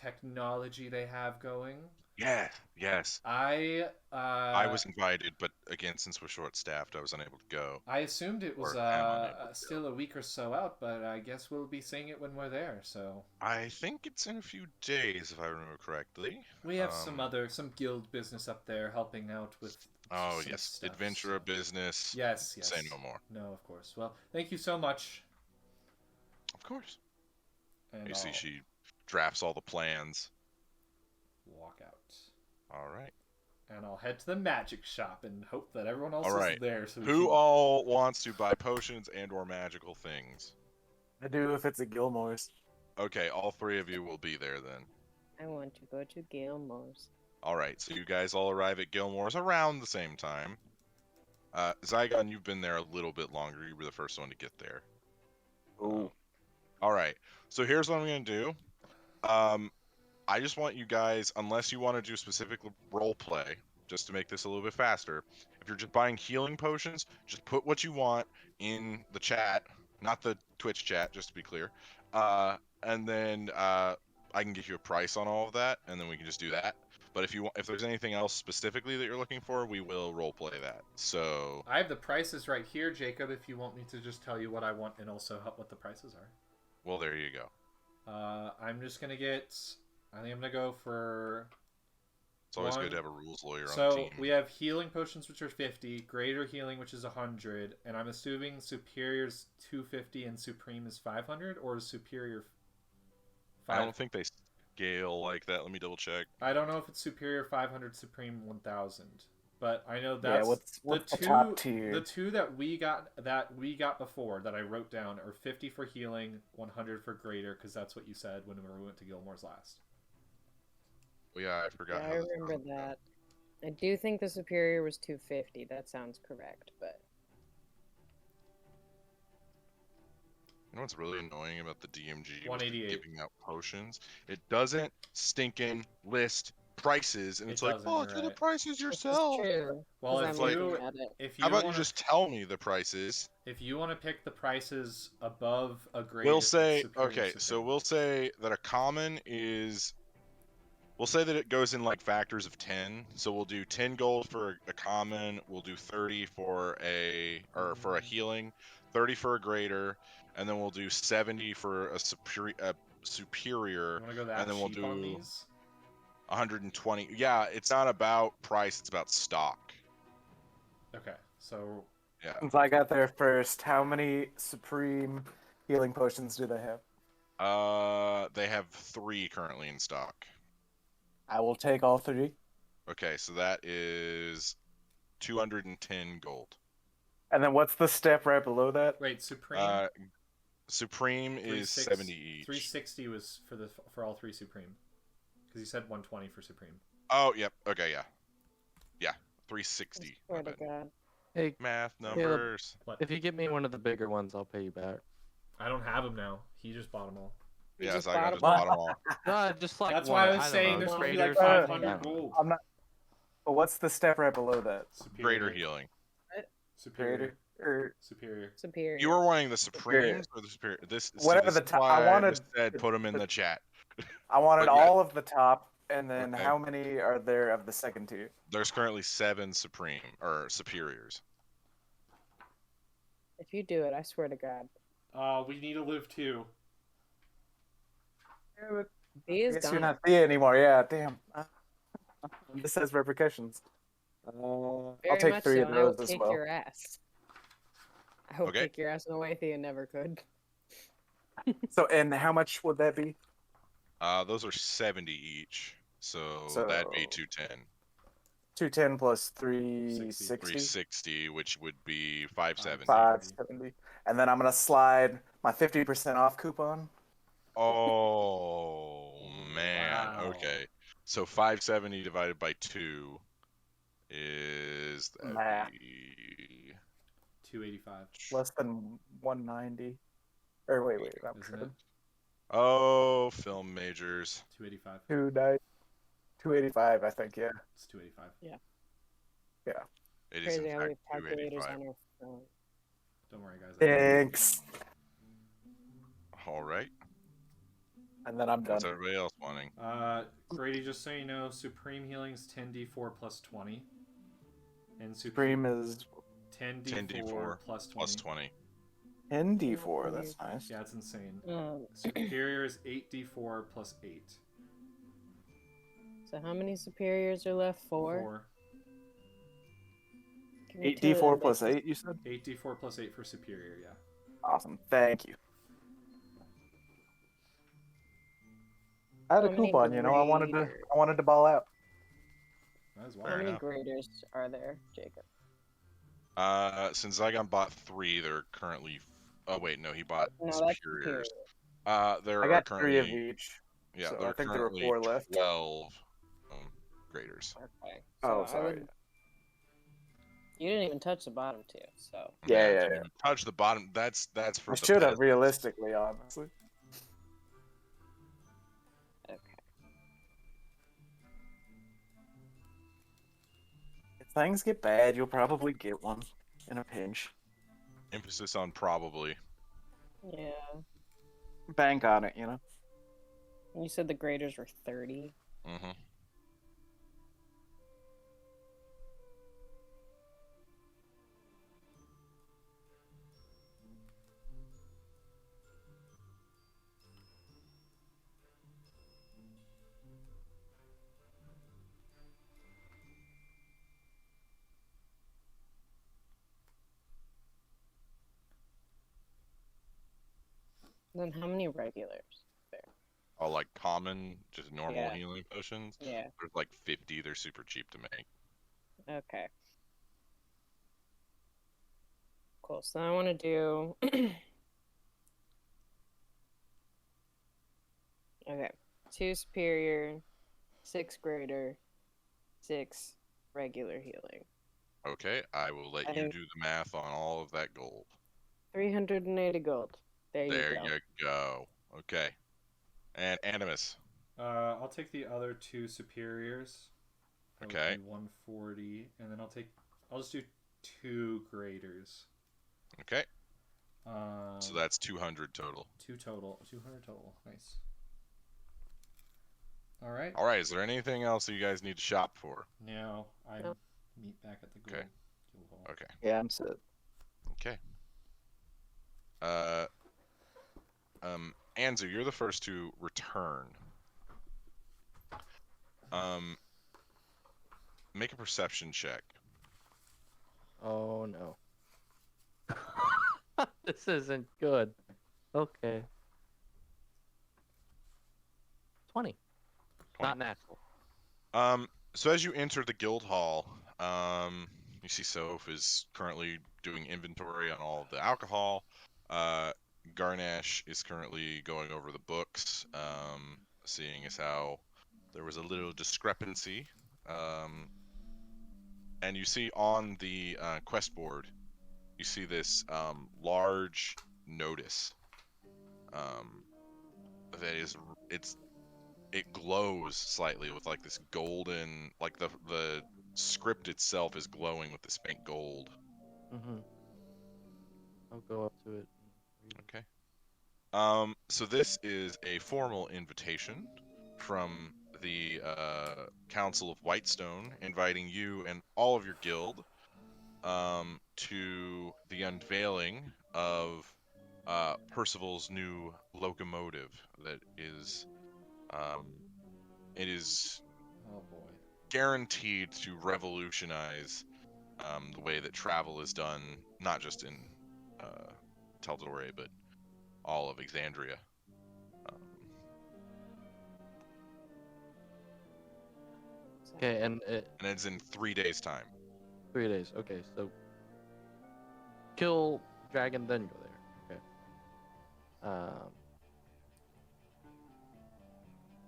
technology they have going. Yes. I I was invited, but again, since we're short-staffed, I was unable to go. I assumed it was Or am unable to still a week or so out, but I guess we'll be seeing it when we're there. So I think it's in a few days, if I remember correctly. we have some guild business up there helping out with. Oh some yes, stuff, adventurer so- business. Yes. Say no more. No, of course. Well, thank you so much. Of course. And You see, I'll she drafts all the plans. walk out, All right. and I'll head to the magic shop and hope that everyone else All right. is there. So we Who can- all wants to buy potions and/or magical things? I do if it's a Gilmore's. Okay, all three of you will be there then. I want to go to Gilmore's. All right, so you guys all arrive at Gilmore's around the same time. Zygon, you've been there a little bit longer. You were the first one to get there. Oh, All right, so here's what I'm gonna do. I just want you guys, unless you want to do specific role play, just to make this a little bit faster. If you're just buying healing potions, just put what you want in the chat, not the Twitch chat, just to be clear. And then I can give you a price on all of that, and then we can just do that. But if there's anything else specifically that you're looking for, we will role play that. So I have the prices right here, Jacob. If you want me to just tell you what I want and also what the prices are. well, there you go. I'm just gonna get. I think I'm gonna go for. It's always One- good to have a rules lawyer on the So team. we have healing potions, which are 50, greater healing, which is 100, and I'm assuming superior's 250 and supreme is 500, or is superior? I don't think they scale like that. Let me double check. I don't know if it's superior 500, supreme 1000, but I know Yeah, that's what's the the two. top tier? The two that we got before that I wrote down are 50 for healing, 100 for greater, because that's what you said when we went to Gilmore's last. Well, yeah, I forgot. Yeah, how I this remember broke down. that. I do think the superior was 250. That sounds correct, but You know what's really annoying about the DMG with 188. giving out potions? It doesn't stinking list prices, and It it's like, doesn't, oh, you're do the right. prices this is yourself. true. Well, 'cause if I'm like- looking you at it. if you How about wanna, you just tell me the prices? if you want to pick the prices above a greater, We'll it's say, superior, okay, so supreme. we'll say that a common is, we'll say that it goes in like factors of 10. So we'll do 10 gold for a common, we'll do 30 for a healing, 30 for a greater, and then we'll do 70 for a superior, You want to go that and then we'll cheap on do these? 120. Yeah, it's not about price, it's about stock. Okay, so Yeah. Since I got there first, how many supreme healing potions do they have? They have 3 currently in stock. I will take all 3. Okay, so that is 210 gold. And then what's the step right below that? wait, supreme. Supreme is 70 each. 360 was for all 3 supreme, because you said 120 for supreme. Oh, yep. Okay, yeah. Yeah, 360. My Swear to bad. God. Hey, Math numbers. What? if you get me one of the bigger ones, I'll pay you back. I don't have them now. He just bought them all. You Yes, just I bought just a bought them all. No, just like That's one, why I was don't saying know, there's supposed to be greater like something, 500 I don't know. gold. I'm not. But what's the step right below that? Superior. Greater healing. Superior. Or Superior. Superior. You were wanting the Supremes or the Superior? This Whatever this the is top- why I wanted just said put them in the chat. I wanted But yeah. all of the top, and then Okay. how many are there of the second tier? There's currently 7 Supreme or Superiors. If you do it, I swear to God. We need to live too. B I is guess done. you're not Thea anymore. Yeah, damn. This has repercussions. I'll Very take much 3 so, of and I will those as kick well. your ass. I will Okay. kick your ass in a way Thea never could. So, and how much would that be? Those are 70 each. So that'd be So- 210. 210 plus 360? 360, which would be 570. 570. And then I'm going to slide my 50% off coupon. Oh man. Wow. Okay. So 570 divided by 2 is that'd Math. be 285, Less than 190. Or wait, I'm isn't it? tripping. Oh, film majors. 285. 285, I think, yeah. It's 285. It is in Crazy how we fact have calculators 285. on our phone. Don't worry, guys. Thanks. All right. And then I'm done. What's everybody else wanting? Grady, just so you know, Supreme Healing's 10d4 plus 20. And Supreme is 10d4 plus 20. Plus 20. 10d4. That's nice. Yeah, it's insane. Um, Superior is 8d4 plus 8. so how many superiors are left? 4? 4. Give me 2 of 8d4 them plus bitches. 8, you said? 8d4 plus 8 for Superior, yeah. Awesome. Thank you. I had a How many coupon, you know. I wanted to ball out. Might as How well. Fair many enough. graders are there, Jacob? Since Zygon bought 3, they're currently. Oh wait, no, he bought No, that's superior. superiors. There I are got currently 3 of each. yeah, so there I are think there were currently 4 left. 12 graders. Okay. Oh, So sorry. You didn't even touch the bottom 2, so. Yeah, if yeah, you touch the bottom. That's for I the should have, peasants. realistically, honestly. Okay. If things get bad, you'll probably get one in a pinch. Emphasis on probably. Yeah. Bank on it, you know. You said the graders were 30. Mm-hmm. Then how many regulars? All like common, just normal Yeah. healing potions. Yeah. There's like 50. They're super cheap to make. Okay. Cool. So I want to do. Okay. 2 superior, 6 greater, 6 regular healing. Okay, I will let I you think- do the math on all of that gold. 380 gold. There you There go. you go. Okay. And Animus. I'll take the other 2 superiors. That Okay. would be 140, and then I'll just do 2 graders. Okay. So that's 200 total. 200 total. Nice. All right. All right. Is there anything else that you guys need to shop for? Now I Nope. meet back at the Okay. guild hall. Okay. Yeah, I'm set. Okay. Anzu, you're the first to return. Make a perception check. Oh no. This isn't good. Okay. 20. 20. Not natural. So as you enter the guild hall, you see Soph is currently doing inventory on all of the alcohol. Garnash is currently going over the books, seeing as how there was a little discrepancy. And you see on the quest board, you see this large notice. That is, it glows slightly with like this golden, like the script itself is glowing with this faint gold. Mm-hmm. I'll go up to it. Okay. So this is a formal invitation from the Council of Whitestone, inviting you and all of your guild to the unveiling of Percival's new locomotive. That is, it is Oh boy. guaranteed to revolutionize the way that travel is done, not just in Taldore, but all of Exandria. Okay, and And it's in 3 days' time. 3 days. Okay, so kill dragon, then go there. Okay.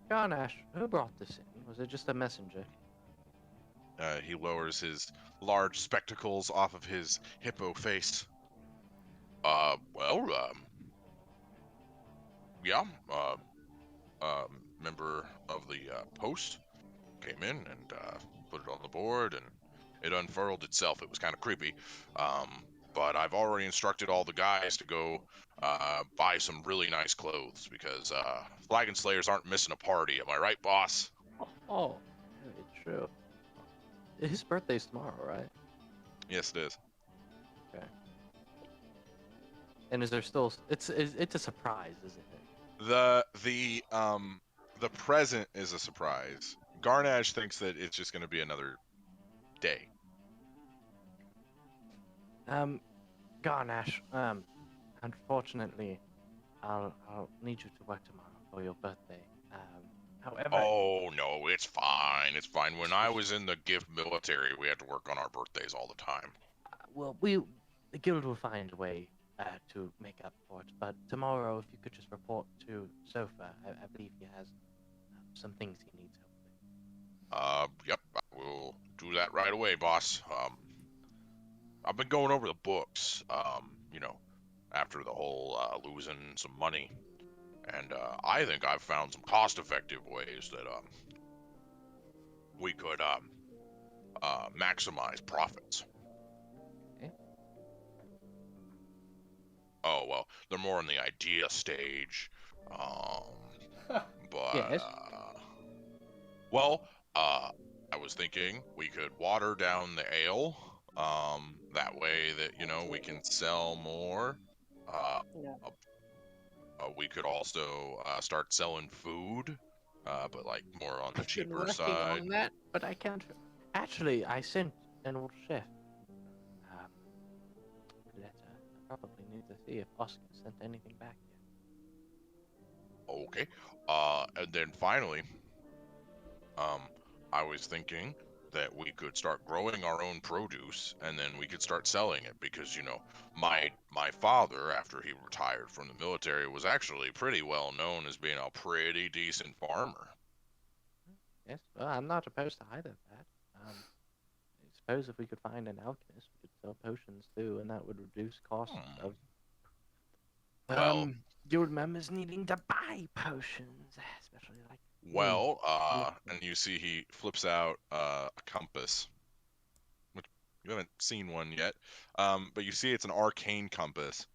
Garnash, who brought this in? Was it just a messenger? He lowers his large spectacles off of his hippo face. Yeah, member of the post came in and put it on the board, and it unfurled itself. It was kind of creepy. But I've already instructed all the guys to go buy some really nice clothes because Flagon Slayers aren't missing a party. Am I right, boss? Oh, very true. His birthday's tomorrow, right? Yes, it is. Okay. And is there still? It's a surprise, isn't it? The present is a surprise. Garnash thinks that it's just going to be another day. Garnash. Unfortunately, I'll need you to work tomorrow for your birthday. However. Oh no, it's fine. It's fine. When I was in the gift military, we had to work on our birthdays all the time. Well, the guild will find a way to make up for it. But tomorrow, if you could just report to Sofa, I believe he has some things he needs help with. Yep, I will do that right away, boss. I've been going over the books, after the whole losing some money, and I think I've found some cost-effective ways that we could maximize profits. Okay. Oh well, they're more in the idea stage, but Yes. I was thinking we could water down the ale. That way that we can sell more. Yeah. We could also start selling food, but like more on the I've been cheaper working side. on that, but I can't. Actually, I sent an old chef a letter. I probably need to see if Oscar sent anything back yet. Okay. And then finally, I was thinking that we could start growing our own produce, and then we could start selling it because, my father, after he retired from the military, was actually pretty well known as being a pretty decent farmer. Yes, well, I'm not opposed to either of that. I suppose if we could find an alchemist, we could sell potions too, and that would reduce costs of Well- guild members needing to buy potions, especially like. Well, and you see he flips out a compass, which you haven't seen one yet, but you see it's an arcane compass.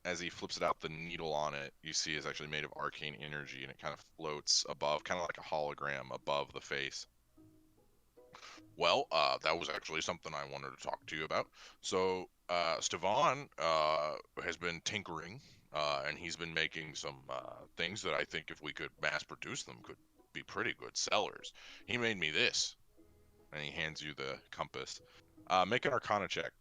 As he flips it out, the needle on it, you see, is actually made of arcane energy, and it kind of floats above, kind of like a hologram above the face. Well, that was actually something I wanted to talk to you about. So, Stevan has been tinkering, and he's been making some things that I think if we could mass produce them could be pretty good sellers. He made me this, and he hands you the compass. Make an Arcana check.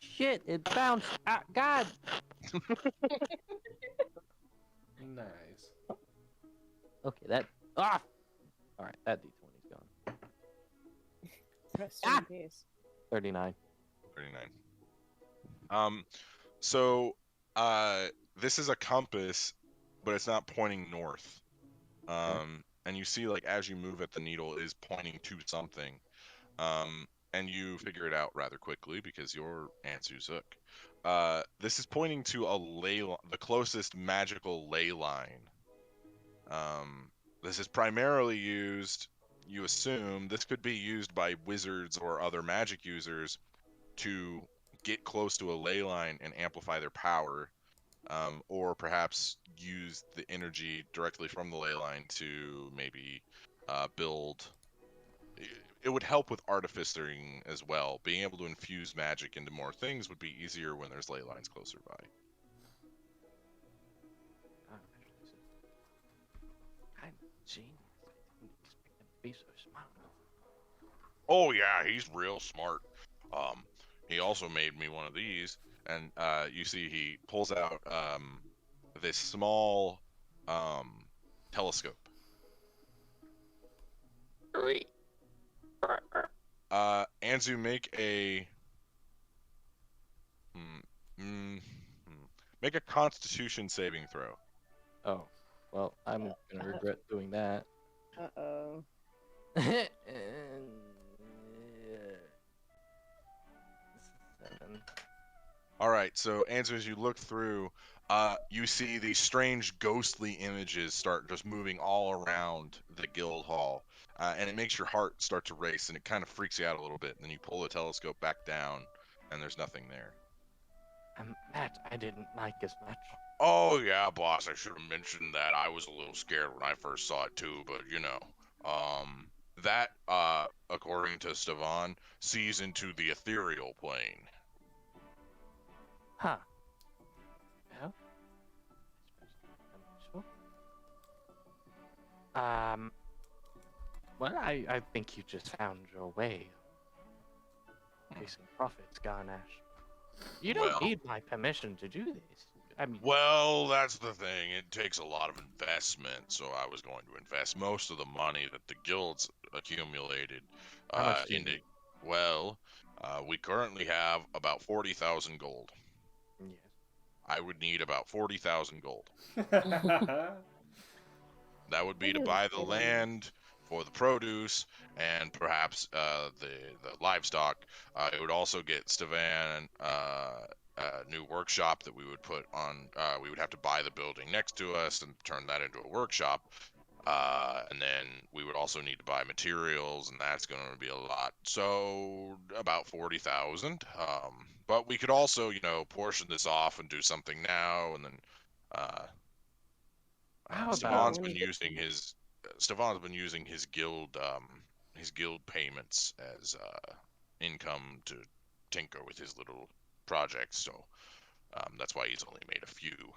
Shit! It bounced. God. Nice. Okay, that. Ah. All right, that d20's gone. Rest in peace. 39. 39. So, this is a compass, but it's not pointing north. And you see, like, as you move it, the needle is pointing to something. And you figure it out rather quickly because you're Anzuzuk. This is pointing to the closest magical ley line. This is primarily used, you assume, this could be used by wizards or other magic users to get close to a ley line and amplify their power, or perhaps use the energy directly from the ley line to maybe build. It would help with artificing as well. Being able to infuse magic into more things would be easier when there's ley lines closer by. I'm genius. I didn't expect him to be so smart. Oh yeah, he's real smart. He also made me one of these, and you see he pulls out this small telescope. Anzu, make a Constitution saving throw. Oh, well, I'm gonna regret doing that. Uh-oh. And, 7. All right, so Anzu, as you look through, you see these strange ghostly images start just moving all around the guild hall, and it makes your heart start to race, and it kind of freaks you out a little bit. And then you pull the telescope back down, and there's nothing there. That I didn't like as much. Oh yeah, boss, I should have mentioned that. I was a little scared when I first saw it too, but that, according to Stevan, sees into the ethereal plane. Huh. Well, I suppose I'm useful. Well, I think you just found your way of chasing profits, Garnash. You don't need my permission to do this. I mean, Well, that's the thing. It takes a lot of investment, so I was going to invest most of the money that the guild's accumulated How much do you into. need? Well, we currently have about 40,000 gold. yes. I would need about 40,000 gold. That would be to Are you buy the kidding? land for the produce and perhaps the livestock. It would also get Stevan a new workshop that we would put on. We would have to buy the building next to us and turn that into a workshop. And then we would also need to buy materials, and that's going to be a lot. So about 40,000. But we could also, portion this off and do something now, and then How Stefan's about been using his guild payments as income to tinker with his little projects. So that's why he's only made a few.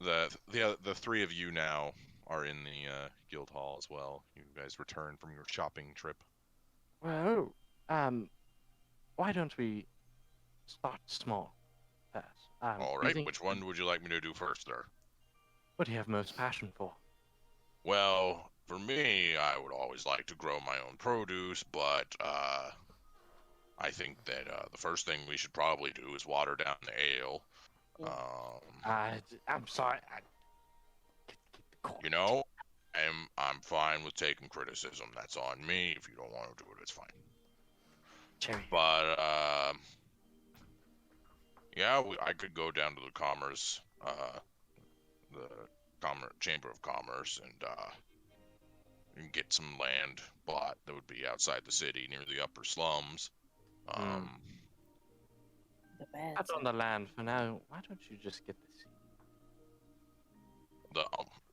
The three of you now are in the guild hall as well. You guys return from your shopping trip. Well, why don't we start small first. All right, which one would you like me to do first, sir? What do you have most passion for? Well, for me, I would always like to grow my own produce, but I think that the first thing we should probably do is water down the ale. I'm sorry. You know, I'm fine with taking criticism. That's on me. If you don't want to do it, it's fine. Cherry. But yeah, I could go down to the commerce, Chamber of Commerce, and get some land bought that would be outside the city near the upper slums. The bad That's on side. the land for now. Why don't you just get the seed?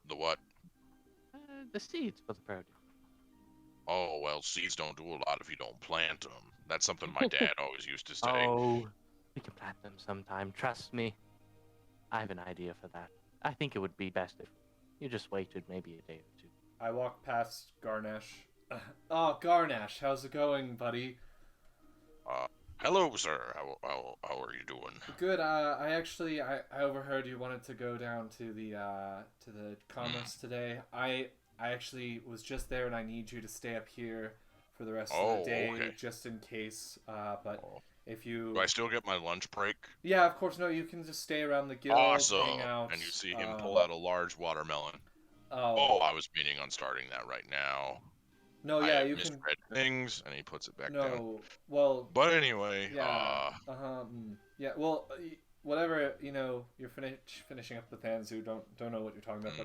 The what? The seeds for the produce. Oh, well, seeds don't do a lot if you don't plant them. That's something my dad always used to say. Oh, we can plant them sometime. Trust me. I have an idea for that. I think it would be best if you just waited maybe a day or two. I walk past Garnash. Oh, Garnash, how's it going, buddy? Hello, sir. How are you doing? Good. I overheard you wanted to go down to the commerce today. I actually was just there, and I need you to stay up here for the rest of the day, okay. just in case. But if you, Do I still get my lunch break? yeah, of course, no. You can just stay around the guild, Awesome. hang out. And you see him pull out a large watermelon. Oh, I was meaning on starting that right now. no, I yeah, have you can. misread things, and he puts it back down. No, well, But anyway, yeah, yeah. Well, whatever, you're finishing up with hands who don't know what you're talking about,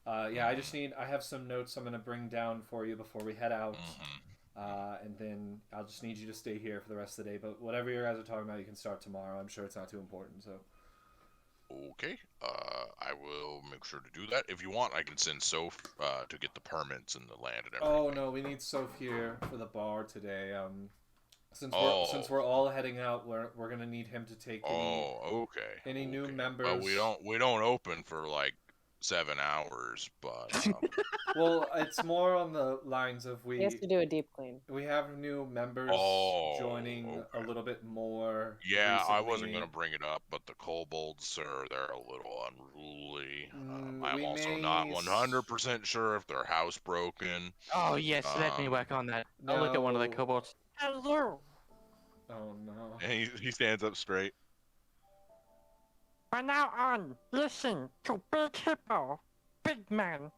but yeah, I have some notes I'm gonna bring down for you before we head out, and then I'll just need you to stay here for the rest of the day. But whatever you guys are talking about, you can start tomorrow. I'm sure it's not too important. So. Okay, I will make sure to do that. If you want, I can send Soph to get the permits and the land and everything. Oh no, we need Soph here for the bar today. Since we're all heading out, we're gonna need him to take any new members. We don't open for like 7 hours, but well, it's more on the lines of He has to do a deep clean. we have new members joining a little bit more. Yeah, recently. I wasn't gonna bring it up, but the kobolds, sir, they're a little unruly. I'm also not 100% sure if they're housebroken. Oh yes, let me work on that. I'll look at one of the kobolds. Hello. Oh no. And he stands up straight. From now on, listen to Big Hippo, Big Man.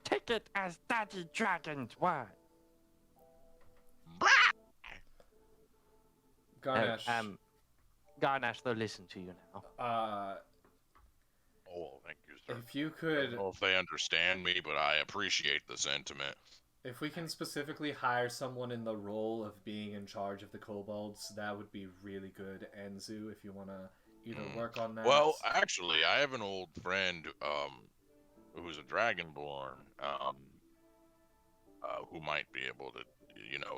Take it as Daddy Dragon's word. Garnash. Garnash, they'll listen to you now. Oh, thank you, sir. If you I could, don't know if they understand me, but I appreciate the sentiment. if we can specifically hire someone in the role of being in charge of the kobolds, that would be really good. Enzu, if you want to either work on that. Well, actually, I have an old friend who's a dragonborn who might be able to,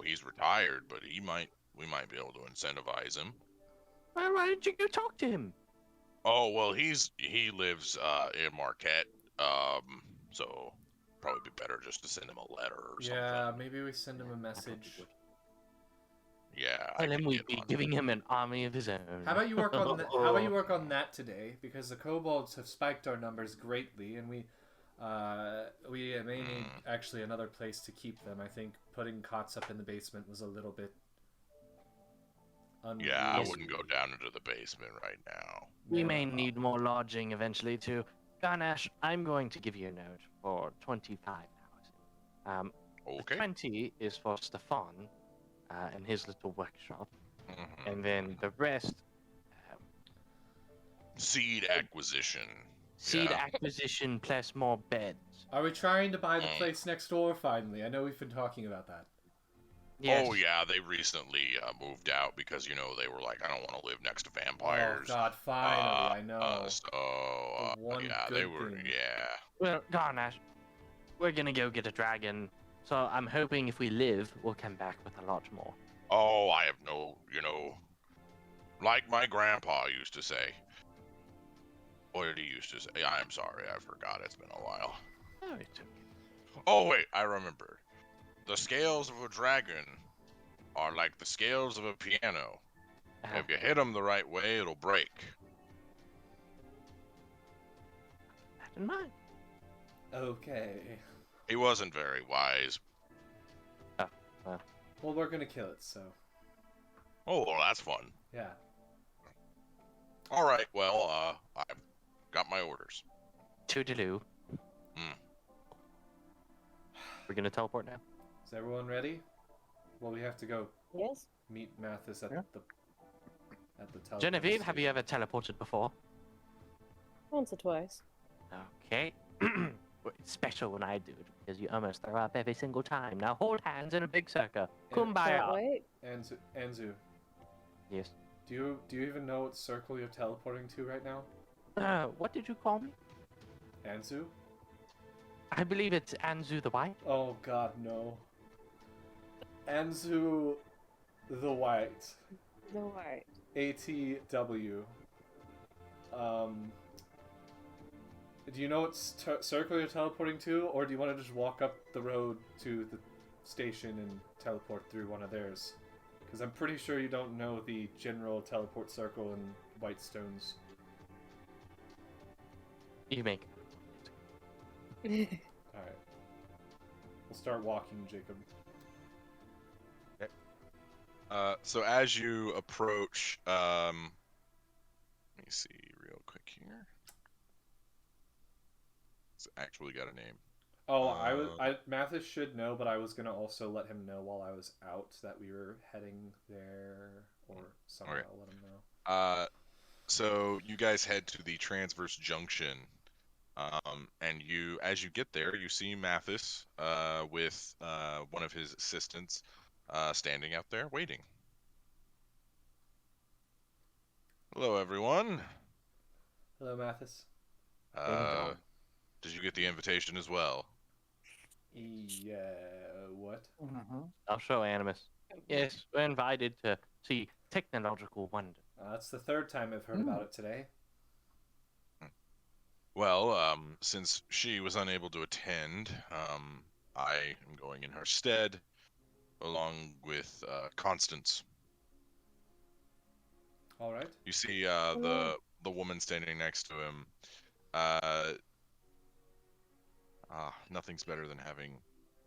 he's retired, but we might be able to incentivize him. Well, why didn't you go talk to him? Oh, well, he lives in Marquette, so probably be better just to send him a letter or something. Yeah, maybe we send him a message. Yeah. Tell him we'd be giving him an army of his own. How about you work on that? How about you work on that today? Because the kobolds have spiked our numbers greatly, and we may need actually another place to keep them. I think putting cots up in the basement was a little bit. Yeah, I wouldn't go down into the basement right now. We may need more lodging eventually too. Garnash, I'm going to give you a note for 25,000. Okay. 20 is for Stefan and his little workshop, and then the rest. Seed acquisition. Seed acquisition plus more beds. Are we trying to buy the place next door finally? I know we've been talking about that. Yes. Oh yeah, they recently moved out because they were like, I don't want to live next to vampires. Oh God, finally, I know. They were. Yeah. Well, Garnash, we're gonna go get a dragon. So I'm hoping if we live, we'll come back with a lot more. Oh, I have no, like my grandpa used to say. What did he used to say? I'm sorry, I forgot. It's been a while. Oh, it's okay. Oh wait, I remembered. The scales of a dragon are like the scales of a piano. If you hit him the right way, it'll break. That in mind. Okay. He wasn't very wise. Well, we're gonna kill it, so Oh, well, that's fun. yeah. All right, well, I've got my orders. Toodaloo. Hmm. We're gonna teleport now. Is everyone ready? Well, we have to go Yes. meet Matheus at Yeah. the teleport Genevieve, have you station. ever teleported before? Once or twice. Okay. Well, it's special when I do it because you almost throw up every single time. Now hold hands in a big circle. Yeah. Can't Kumbaya. wait. Anzu, Yes. do you even know what circle you're teleporting to right now? What did you call me? Anzu? I believe it's Anzu the White. Oh God, no. Anzu the White. The white. ATW. Do you know what circle you're teleporting to, or do you want to just walk up the road to the station and teleport through one of theirs? Because I'm pretty sure you don't know the general teleport circle in Whitestones. You make. Alright. We'll start walking, Jacob. So as you approach, let me see real quick here. It's actually got a name. Oh, Mathis should know, but I was gonna also let him know while I was out that we were heading there, or somehow Okay. let him know. So you guys head to the Transverse Junction, and as you get there, you see Matheus with one of his assistants standing out there waiting. Hello, everyone. Hello, Mathis. Did you get the invitation as well? Yeah, what? Mm-hmm. I'll show Animus. Yes, we're invited to see technological wonder. That's the third time I've heard about it today. Well, since she was unable to attend, I am going in her stead, along with Constance. All right. You see the woman standing next to him. Nothing's better than having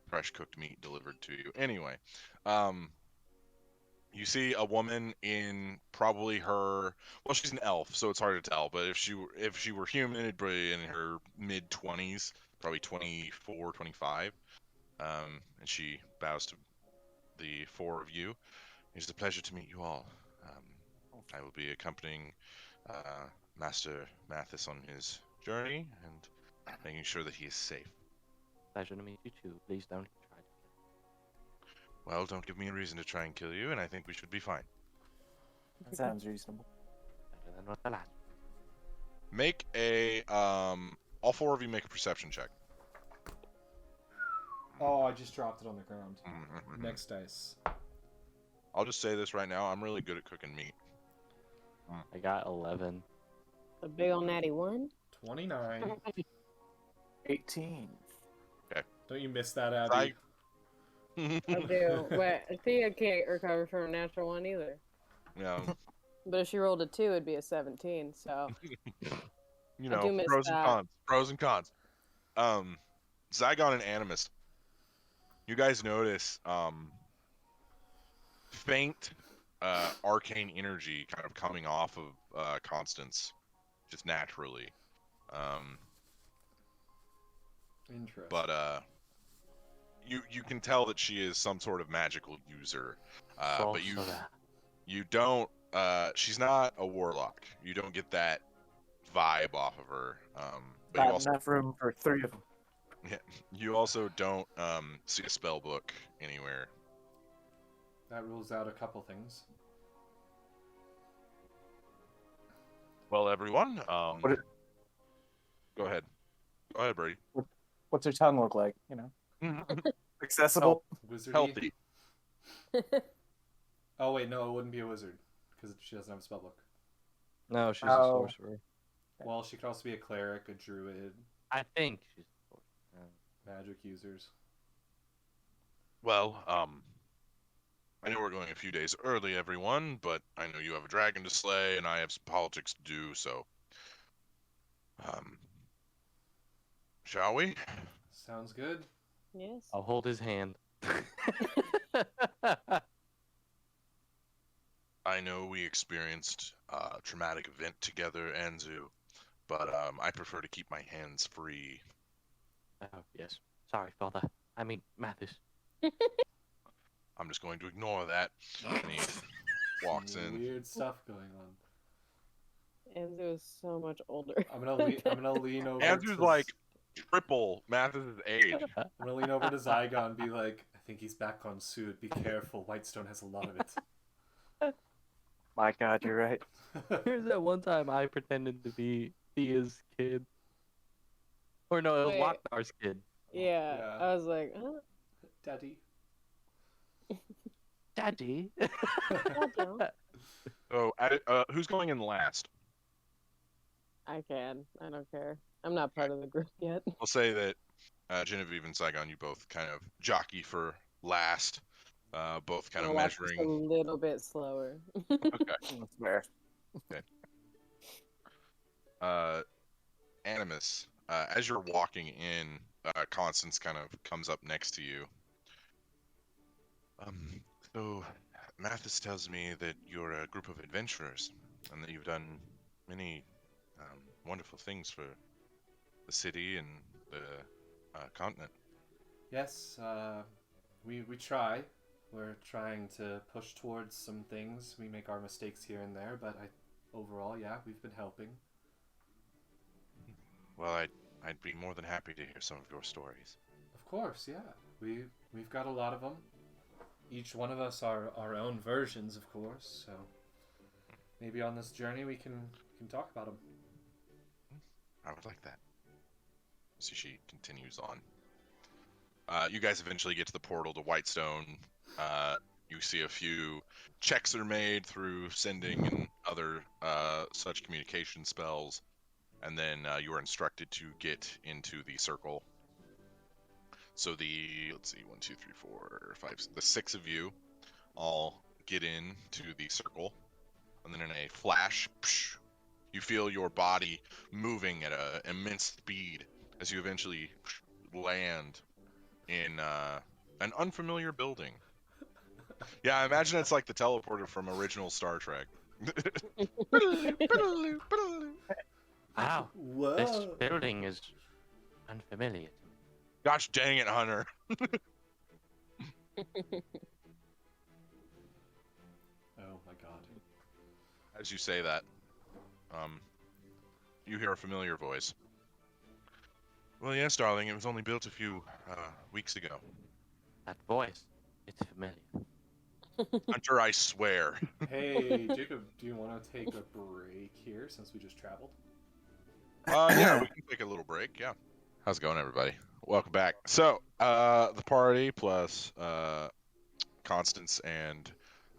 fresh cooked meat delivered to you. Anyway, you see a woman in probably her, well, she's an elf, so it's hard to tell, but if she were human, it'd be in her mid-20s, probably 24, 25. And she bows to the four of you. It's a pleasure to meet you all. I will be accompanying Master Matheus on his journey and making sure that he is safe. Pleasure to meet you too. Please don't try to. Well, don't give me a reason to try and kill you, and I think we should be fine. That sounds reasonable. Better than what the last. Make a all four of you make a perception check. Oh, I just dropped it on the ground. Mhm. Next dice. I'll just say this right now: I'm really good at cooking meat. I got 11. A big ol' natty one. 29. 18. Don't you miss that, Abby? I do. But Thea can't recover from a natural one either. Yeah, But if she rolled a 2, it'd be a 17. So you I do know, miss pros and that. cons. Pros and cons. Zygon and Animus, you guys notice faint arcane energy kind of coming off of Constance, just naturally. Interesting. But you can tell that she is some sort of magical user. But you don't. She's not a warlock. You don't get that vibe off of her. But you Not also enough room for 3 of them. you also don't see a spell book anywhere. That rules out a couple things. Well, everyone, What go ahead. Go ahead, Brady. What's her tongue look like? You know, accessible. Wizardy. Healthy. Oh wait, no, it wouldn't be a wizard because she doesn't have a spellbook. No, she's Oh. a sorcerer. Well, she could also be a cleric, a druid, I think she's a sorcerer. magic users. Well, I know we're going a few days early, everyone, but I know you have a dragon to slay, and I have some politics to do, so... shall we? Sounds good. Yes. I'll hold his hand. I know we experienced a traumatic event together, Anzu, but I prefer to keep my hands free. Oh, yes. Sorry, father. I mean, Matheus. I'm just going to ignore that. And he walks Some in. Weird stuff going on. Enzo is so much older. I'm gonna lean over. Anzu's to like triple Matheus' age. I'm gonna lean over to Zygon and be like, "I think he's back on suit. Be careful. Whitestone has a lot of it." My God, you're right. Here's that one time I pretended to be Thea's kid. Or no, it was Wait. Locknar's kid. Yeah, Yeah. I was like, huh? Daddy. Daddy. So, who's going in last? I can. I don't care. I'm not part of the group yet. I'll say that Genevieve and Saigon, you both kind of jockey for last. Both kind of I'll walk just a measuring. little bit slower. Okay. That's fair. Animus, as you're walking in, Constance kind of comes up next to you. So Matheus tells me that you're a group of adventurers and that you've done many wonderful things for the city and the continent. Yes, we try. We're trying to push towards some things. We make our mistakes here and there, but overall, yeah, we've been helping. Well, I'd be more than happy to hear some of your stories. Of course, yeah. We've got a lot of them. Each one of us are our own versions, of course. So maybe on this journey we can talk about them. I would like that. So she continues on. You guys eventually get to the portal to Whitestone. You see a few checks are made through sending and other such communication spells, and then you are instructed to get into the circle. So let's see, 1, 2, 3, 4, 5, the 6 of you all get into the circle, and then in a flash, you feel your body moving at an immense speed as you eventually land in an unfamiliar building. Yeah, I imagine it's like the teleporter from original Star Trek. Wow. Whoa! This building is unfamiliar. Gosh dang it, Hunter. Oh my God. As you say that, you hear a familiar voice. Well, yes, darling, it was only built a few weeks ago. That voice, it's familiar. Hunter, I swear. Hey, Jacob, do you want to take a break here since we just traveled? Yeah, we can take a little break, yeah. How's it going, everybody? Welcome back. So, the party plus Constance and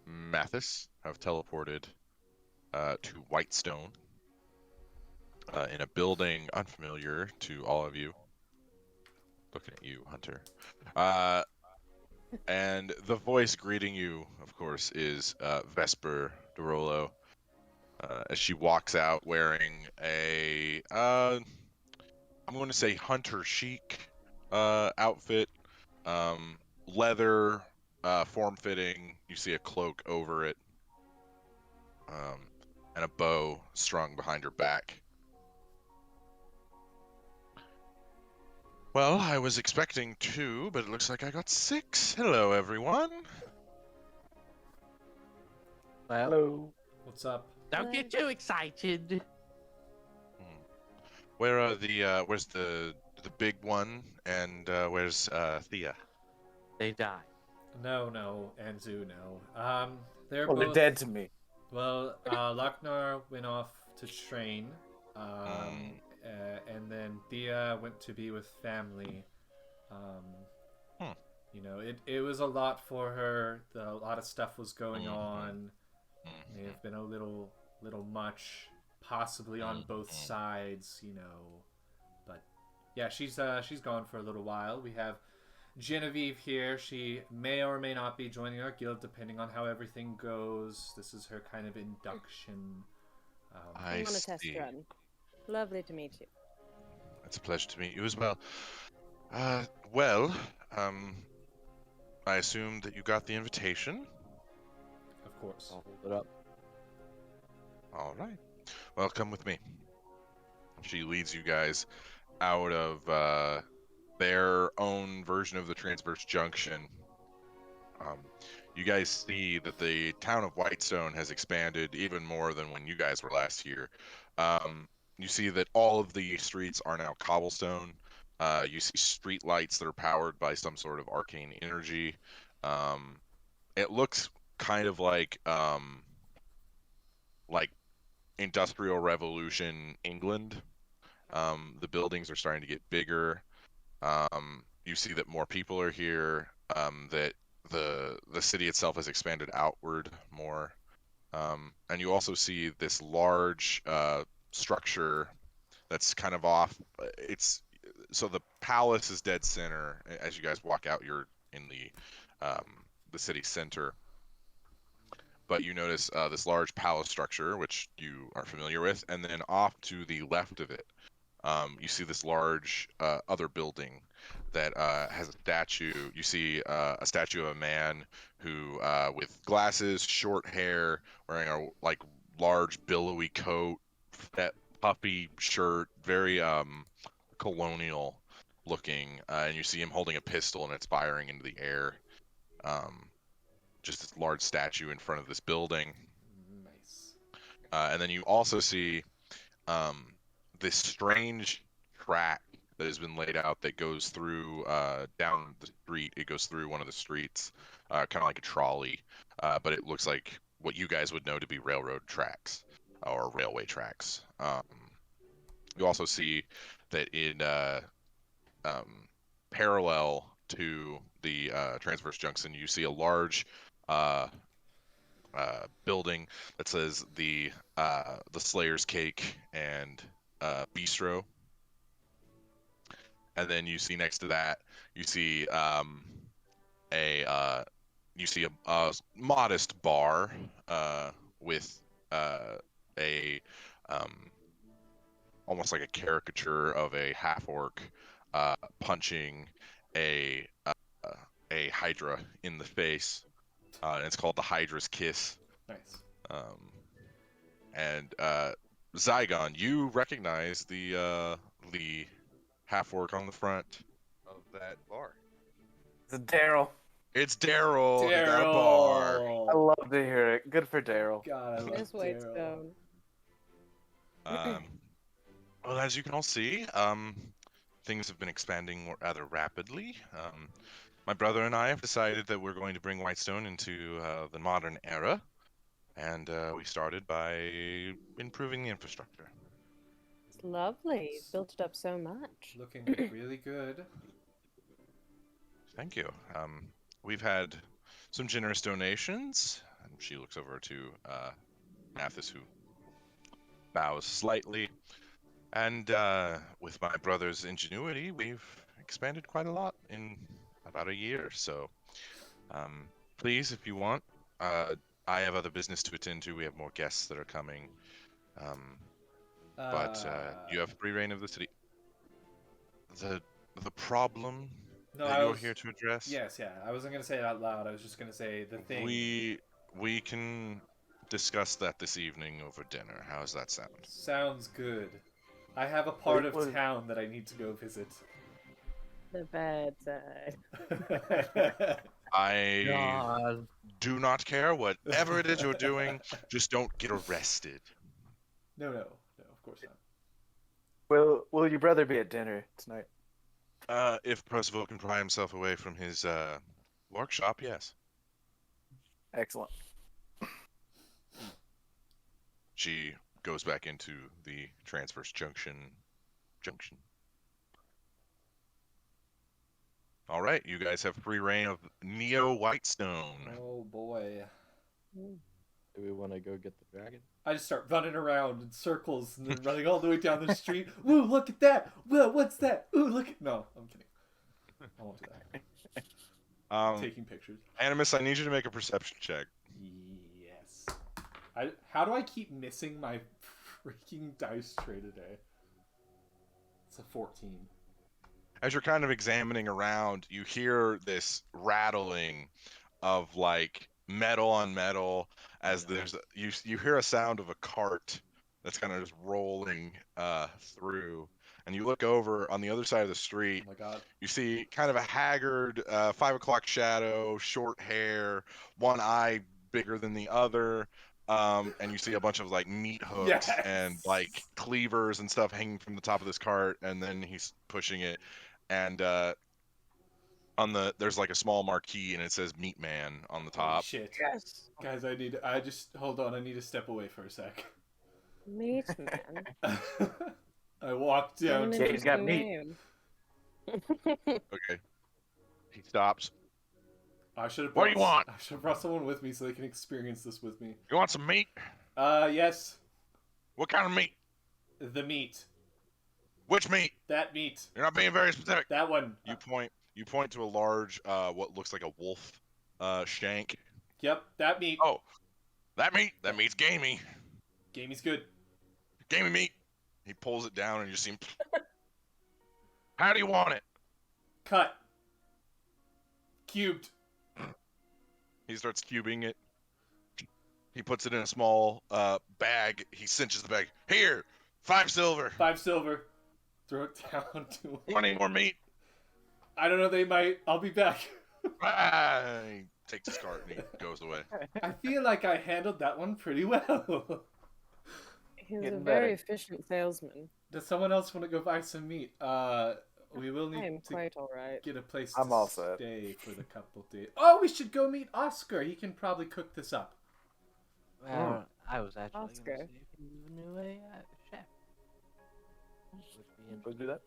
Matheus have teleported to Whitestone in a building unfamiliar to all of you. Looking at you, Hunter. And the voice greeting you, of course, is Vesper DeRollo, as she walks out wearing a, I'm going to say hunter chic outfit, leather, form-fitting. You see a cloak over it, and a bow strung behind her back. Well, I was expecting 2, but it looks like I got 6. Hello, everyone. Well, Hello. What's up? Don't get too excited. Where are where's the big one, and where's Thea? They die. No, Anzu, no. They're Well, they're both dead to me. Well, Lochnar went off to train, and then Thea went to be with family. You know, it was a lot for her. A lot of stuff was going on. May have been a little much, possibly on both sides. You know, but yeah, she's gone for a little while. We have Genevieve here. She may or may not be joining our guild, depending on how everything goes. This is her kind of induction. I I'm on a test see. run. Lovely to meet you. It's a pleasure to meet you as well. Well, I assume that you got the invitation. Of course. I'll hold it up. All right. Well, come with me. She leads you guys out of their own version of the Transverse Junction. You guys see that the town of Whitestone has expanded even more than when you guys were last here. You see that all of the streets are now cobblestone. You see street lights that are powered by some sort of arcane energy. It looks kind of like Industrial Revolution England. The buildings are starting to get bigger. You see that more people are here. That the city itself has expanded outward more. And you also see this large structure that's kind of off. So the palace is dead center. As you guys walk out, you're in the city center. But you notice this large palace structure, which you are familiar with, and then off to the left of it, you see this large other building that has a statue. You see a statue of a man who, with glasses, short hair, wearing a large billowy coat, that puffy shirt, very colonial looking, and you see him holding a pistol and it's firing into the air. Just this large statue in front of this building. Nice. And then you also see this strange track that has been laid out that goes through down the street. It goes through one of the streets, kind of like a trolley, but it looks like what you guys would know to be railroad tracks or railway tracks. You also see that in parallel to the Transverse Junction, you see a large building that says the Slayers Cake and Bistro. And then you see next to that, you see a modest bar with a almost like a caricature of a half orc punching a Hydra in the face. And it's called the Hydra's Kiss. Nice. And Zygon, you recognize the half orc on the front of that bar. It's Daryl. It's Daryl at that bar. I love to hear it. Good for Daryl. God, I love Miss Whitestone. Well, as you can all see, things have been expanding rather rapidly. My brother and I have decided that we're going to bring Whitestone into the modern era, and we started by improving the infrastructure. It's lovely. You built it up so much. Looking really good. Thank you. We've had some generous donations. And she looks over to Matheus, who bows slightly. And with my brother's ingenuity, we've expanded quite a lot in about a year. So please, if you want, I have other business to attend to. We have more guests that are coming. But you have free reign of the city. The problem that you're here to address? Yes, yeah. I wasn't going to say it out loud. I was just going to say the thing. We can discuss that this evening over dinner. How does that sound? Sounds good. I have a part of town that I need to go visit. The bad side. I do not care whatever it is you're doing. Just don't get arrested. No, of course not. Will your brother be at dinner tonight? If Percival can pry himself away from his workshop, yes. Excellent. She goes back into the Transverse Junction. All right, you guys have free reign of Neo Whitestone. Oh boy. Do we want to go get the dragon? I just start running around in circles and then running all the way down the street. Woo, look at that! Whoa, what's that? Ooh, look at... No, I'm kidding. I won't do that. Taking pictures. Animus, I need you to make a perception check. Yes. How do I keep missing my freaking dice tray today? It's a 14. As you're kind of examining around, you hear this rattling of like metal on metal as there's you hear a sound of a cart that's kind of just rolling through, and you look over on the other side of the street. Oh my god. You see kind of a haggard 5 o'clock shadow, short hair, one eye bigger than the other. And you see a bunch of like meat hooks and like cleavers and stuff hanging from the top of this cart, and then he's pushing it, and there's like a small marquee and it says Meat Man on the Holy top. shit. Yes. Guys, hold on, I need to step away for a sec. Meat man. I walked down Yeah, he's got meat. Okay. He stops. I should have What do you want? I should have brought someone with me so they can experience this with me. You want some meat? Yes. What kind of meat? The meat. Which meat? That meat. You're not being very specific. That one. You point to a large what looks like a wolf shank. Yep, that meat. Oh, that meat? That meat's gamey. Gamey's good. Gamey meat. He pulls it down and you see him. How do you want it? Cut. Cubed. He starts cubing it. He puts it in a small bag. He cinches the bag. Here, 5 silver. 5 silver. Throw it down to him. You want any more meat? I don't know, they might. I'll be back. He takes his cart and he goes away. I feel like I handled that one pretty well. He's a Getting very better. efficient salesman. Does someone else want to go buy some meat? We will I am need to quite alright. get a place I'm to all set. stay for the couple days. Oh, we should go meet Oscar. He can probably cook this up. Well, I was actually Oscar. going to see if you knew a chef. Would be We'll do that.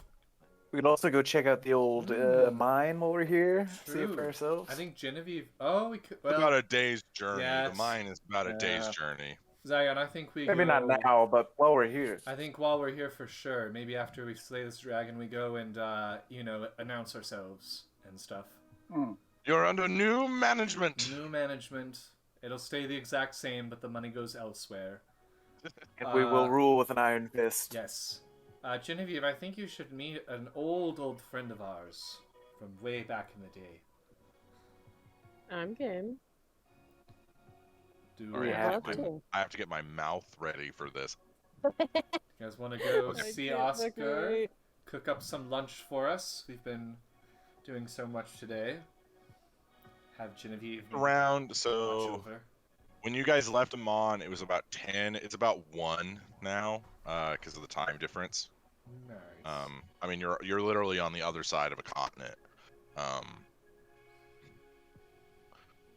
We could also go check out the old mine while we're here. See it True. for ourselves. I think Genevieve. Oh, we could. It's Well, about a day's journey. yes. The mine is about a day's Yeah. journey. Zion, I think we Maybe go... not now, but while we're here. I think while we're here for sure. Maybe after we slay this dragon, we go and announce ourselves and stuff. You're under new management. New management. It'll stay the exact same, but the money goes elsewhere. And we will rule with an iron fist. Yes. Genevieve, I think you should meet an old friend of ours from way back in the day. I'm game. Do We you have Love to. to. I have to get my mouth ready for this. guys want to go I see can't Oscar? wait. Cook up some lunch for us. We've been doing so much today. Have Genevieve Around, watch so over. when you guys left him on, it was about 10. It's about 1 now, because of the time difference. Nice. I mean, you're literally on the other side of a continent.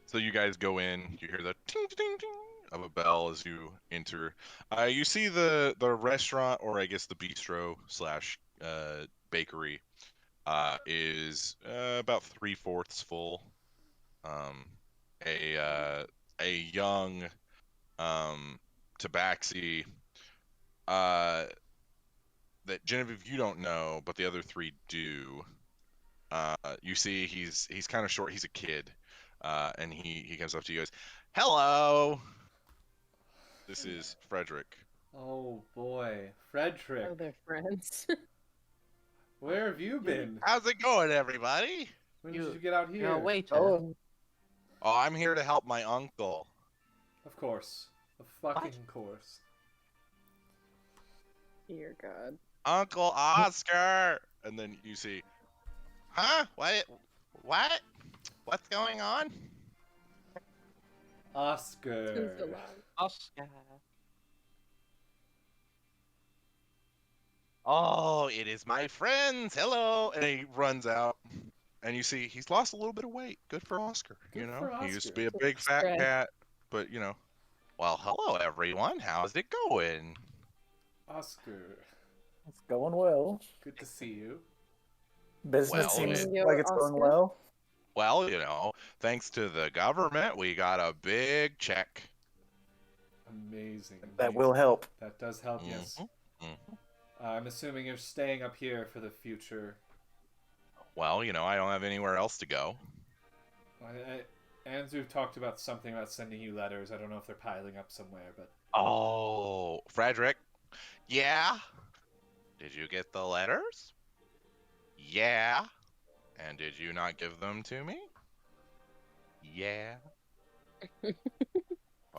So you guys go in. You hear the ting ting ting of a bell as you enter. You see the restaurant, or I guess the bistro slash bakery, is about 3/4 full. A young tabaxi that Genevieve you don't know, but the other 3 do. You see he's kind of short. He's a kid, and he comes up to you and goes, "Hello, this is Frederick." Oh boy, Oh, Frederick, they're friends. where have you been? How's it going, everybody? When did you get out here? No, wait. Oh, Oh, I'm here to help my uncle. Of course, of fucking course. Dear God. Uncle Oscar. And then you see, huh? What? What's going on? Oscar. It's a lot. Oscar. Oh, it is my friends. Hello. And he runs out. And you see he's lost a little bit of weight. Good for Oscar. Good you know, for he used to Oscar. be a big fat Stress. cat, but you know. Well, hello everyone. How's it going? Oscar, it's going well. good to see you. Business Well, seems it- like it's going Oscar? well. Well, you know, thanks to the government, we got a big check. Amazing. That will help. That does help. Yes. Mhm. I'm assuming you're staying up here for the future. Well, I don't have anywhere else to go. Anzu talked about something about sending you letters. I don't know if they're piling up somewhere, but Oh, Frederick. Yeah? Did you get the letters? Yeah. And did you not give them to me? Yeah.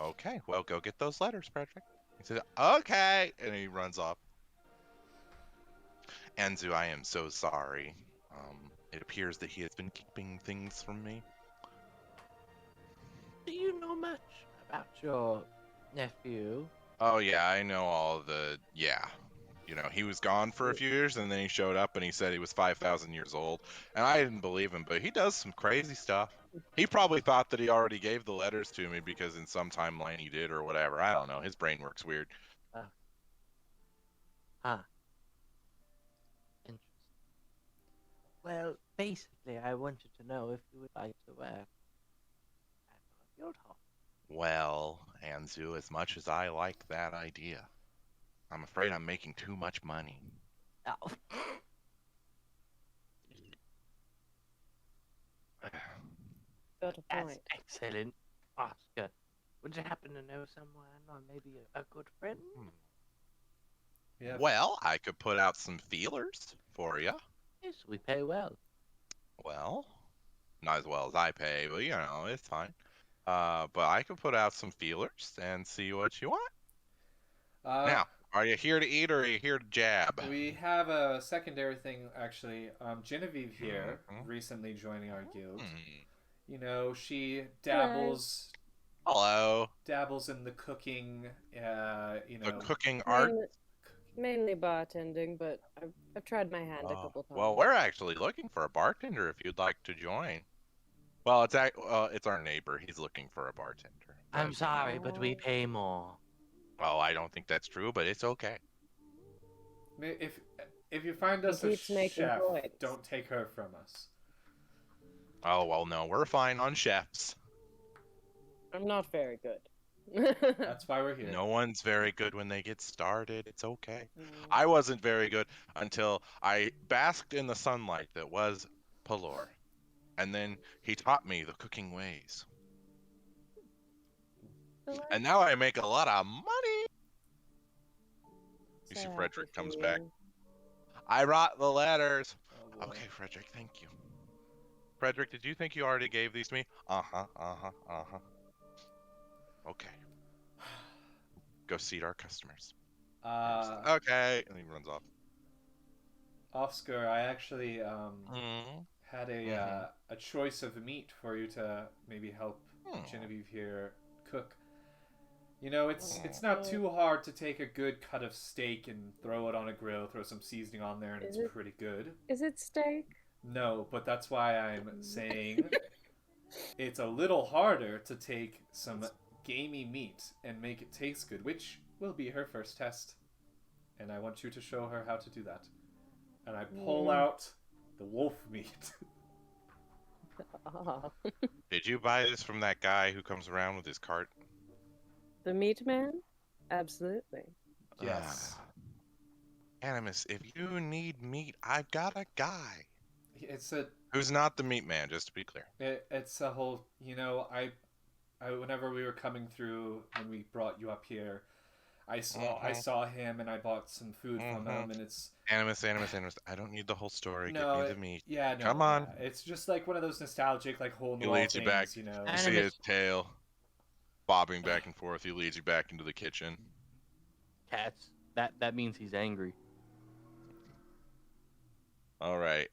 Okay, well, go get those letters, Frederick. He said, okay, and he runs off. Anzu, I am so sorry. It appears that he has been keeping things from me. Do you know much about your nephew? Oh, yeah, I know all the... Yeah. He was gone for a few years, and then he showed up, and he said he was 5,000 years old. And I didn't believe him, but he does some crazy stuff. He probably thought that he already gave the letters to me because in some timeline he did or whatever. I don't know. His brain works weird. Interesting. Well, basically, I wanted to know if you would like to work at our guild hall. Well, Anzu, as much as I like that idea, I'm afraid I'm making too much money. Oh. Got a That's point. excellent, Oscar. Would you happen to know someone, or maybe a good friend? yeah. Well, I could put out some feelers for you. Yes, we pay well. Well, not as well as I pay, but it's fine. But I could put out some feelers and see what you want. Now, are you here to eat or are you here to jab? We have a secondary thing, actually. Genevieve here, recently joining our guild. She dabbles Hello. in the cooking, The cooking art? Mainly bartending, but I've tried my hand a couple times. Well, we're actually looking for a bartender if you'd like to join. Well, it's our neighbor. He's looking for a bartender. I'm sorry, but we pay more. Well, I don't think that's true, but it's okay. If you find us a chef, don't take her from us. Oh, well, no, we're fine on chefs. I'm not very good. That's why we're here. No one's very good when they get started. It's okay. I wasn't very good until I basked in the sunlight that was Pelor. And then he taught me the cooking ways. And now I make a lot of money. You see Frederick comes back. I brought the letters. Okay, Frederick, thank you. Frederick, did you think you already gave these to me? Okay. Go seat our customers. Okay. And he runs off. Oscar, I actually had a choice of meat for you to maybe help Genevieve here cook. It's not too hard to take a good cut of steak and throw it on a grill, throw some seasoning on there, and it's pretty good. Is it steak? No, but that's why I'm saying it's a little harder to take some gamey meat and make it taste good, which will be her first test. And I want you to show her how to do that. And I pull out the wolf meat. Did you buy this from that guy who comes around with his cart? The meat man? Absolutely. Yes. Animus, if you need meat, I've got a guy. Who's not the meat man, just to be clear. It's a whole, I whenever we were coming through when we brought you up here, I saw him and I bought some food from him, and it's Animus. I don't need the whole story. No, Give me the meat. Yeah, no. Come on. It's just like one of those nostalgic, like whole He new leads things, you back. you know. You see his tail bobbing back and forth. He leads you back into the kitchen. Cats. That means he's angry. All right.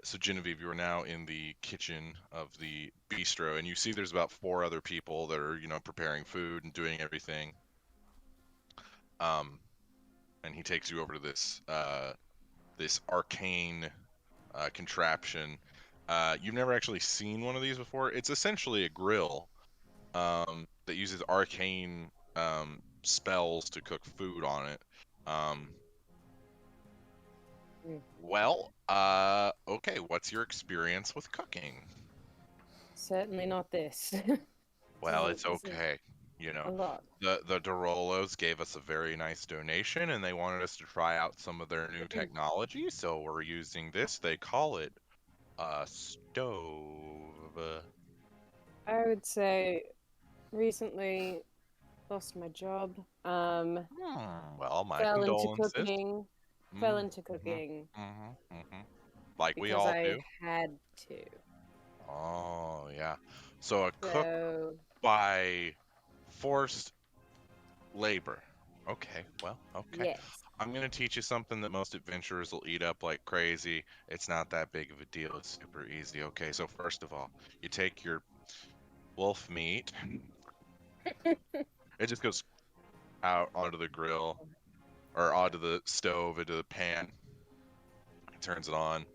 So Genevieve, you are now in the kitchen of the bistro, and you see there's about 4 other people that are, preparing food and doing everything. And he takes you over to this this arcane contraption. You've never actually seen one of these before. It's essentially a grill that uses arcane spells to cook food on it. Well, okay, what's your experience with cooking? Certainly not this. Well, it's okay. A lot. The Derolos gave us a very nice donation, and they wanted us to try out some of their new technology, so we're using this. They call it stove. I would say recently lost my job. Well, my Fell into condolences. cooking. Fell into cooking Like we because all I do. had to. Oh, yeah. So a cook So by forced labor. Okay, well, okay. yes. I'm going to teach you something that most adventurers will eat up like crazy. It's not that big of a deal. It's super easy. Okay, so first of all, you take your wolf meat. It just goes out onto the grill or onto the stove, into the pan. Turns it on.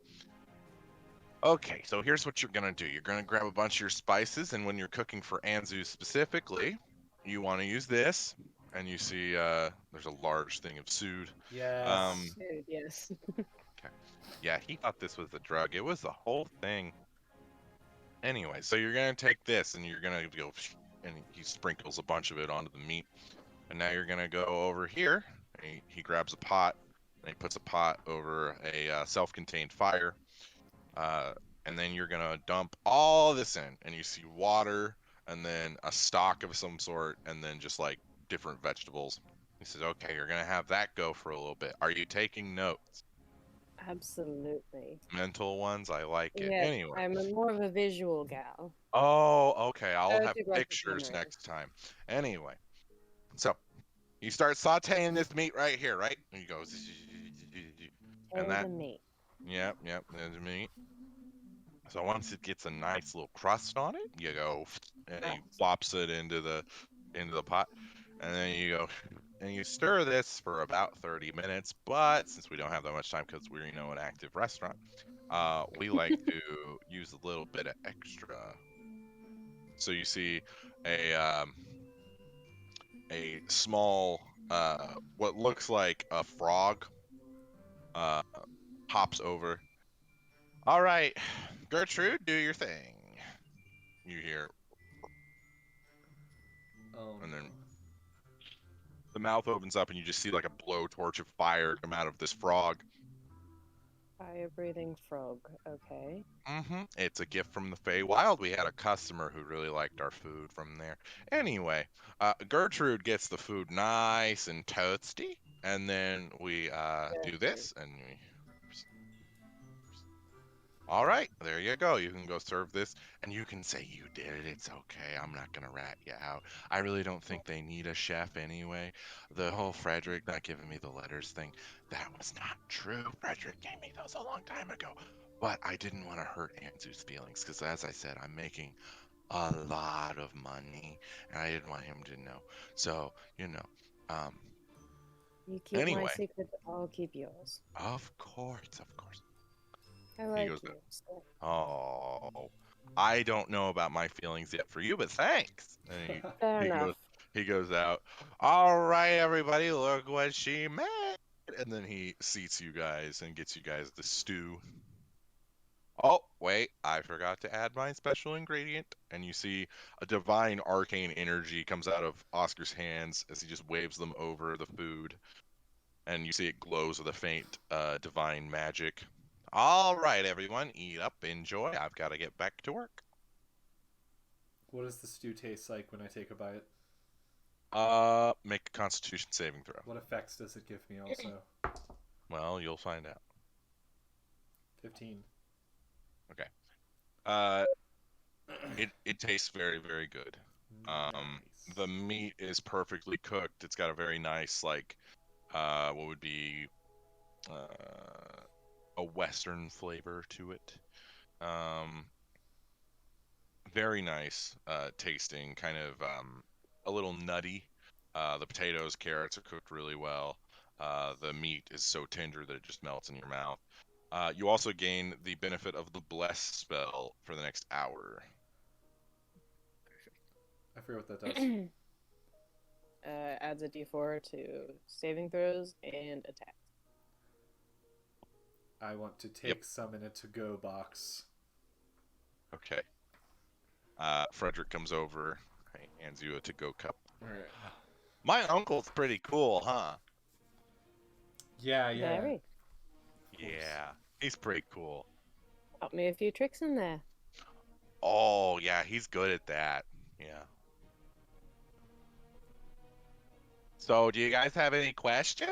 Okay, so here's what you're going to do. You're going to grab a bunch of your spices, and when you're cooking for Anzu specifically, you want to use this. And you see there's a large thing of sood. Yes. Dude, yes. Yeah, he thought this was a drug. It was the whole thing. Anyway, so you're going to take this, and you're going to go, and he sprinkles a bunch of it onto the meat. And now you're going to go over here. And he grabs a pot, and he puts a pot over a self-contained fire. And then you're gonna dump all this in, and you see water, and then a stock of some sort, and then just like different vegetables. He says, "Okay, you're gonna have that go for a little bit. Are you taking notes? Absolutely. Mental ones? I like it. Yeah, Anyway. I'm more of a visual gal. Oh, okay. I'll have Photographic pictures memory. next time. Anyway, so you start sautéing this meat right here, right? And he goes, and Tail that, the meat. yep, there's meat. So once it gets a nice little crust on it, you go and he flops it into the pot, and then you go and you stir this for about 30 minutes. But since we don't have that much time because we're an active restaurant, we like to use a little bit of extra. So you see a small what looks like a frog hops over. All right, Gertrude, do your thing. You hear. Oh, And then no. the mouth opens up and you just see like a blowtorch of fire come out of this frog. Fire-breathing frog. Okay. It's a gift from the Feywild. We had a customer who really liked our food from there. Anyway, Gertrude gets the food nice and toasty, and then we do this, and we. All right, there you go. You can go serve this, and you can say you did it. It's okay. I'm not gonna rat you out. I really don't think they need a chef anyway. The whole Frederick not giving me the letters thing, that was not true. Frederick gave me those a long time ago. But I didn't want to hurt Anzu's feelings, because as I said, I'm making a lot of money, and I didn't want him to know. So, You keep my anyway. secret, I'll keep yours. Of course. I like goes, you. So. Oh, I don't know about my feelings yet for you, but thanks. And Fair enough. he goes out. All right, everybody, look what she made. And then he seats you guys and gets you guys the stew. Oh, wait, I forgot to add my special ingredient. And you see a divine arcane energy comes out of Oscar's hands as he just waves them over the food. And you see it glows with a faint divine magic. All right, everyone, eat up, enjoy. I've got to get back to work. What does the stew taste like when I take a bite? Make a Constitution saving throw. What effects does it give me also? Well, you'll find out. 15. Okay. It tastes very, very good. Nice. The meat is perfectly cooked. It's got a very nice, like, what would be a Western flavor to it. Very nice tasting, kind of a little nutty. The potatoes, carrots are cooked really well. The meat is so tender that it just melts in your mouth. You also gain the benefit of the Bless spell for the next hour. I forget what that does. Adds a d4 to saving throws and attacks. I want to take some in a to-go box. Okay. Frederick comes over, hands you a to-go cup. All right. My uncle's pretty cool, huh? Yeah. Very. Yeah, he's pretty cool. Taught me a few tricks in there. Oh, yeah, he's good at that. Yeah. So, do you guys have any questions?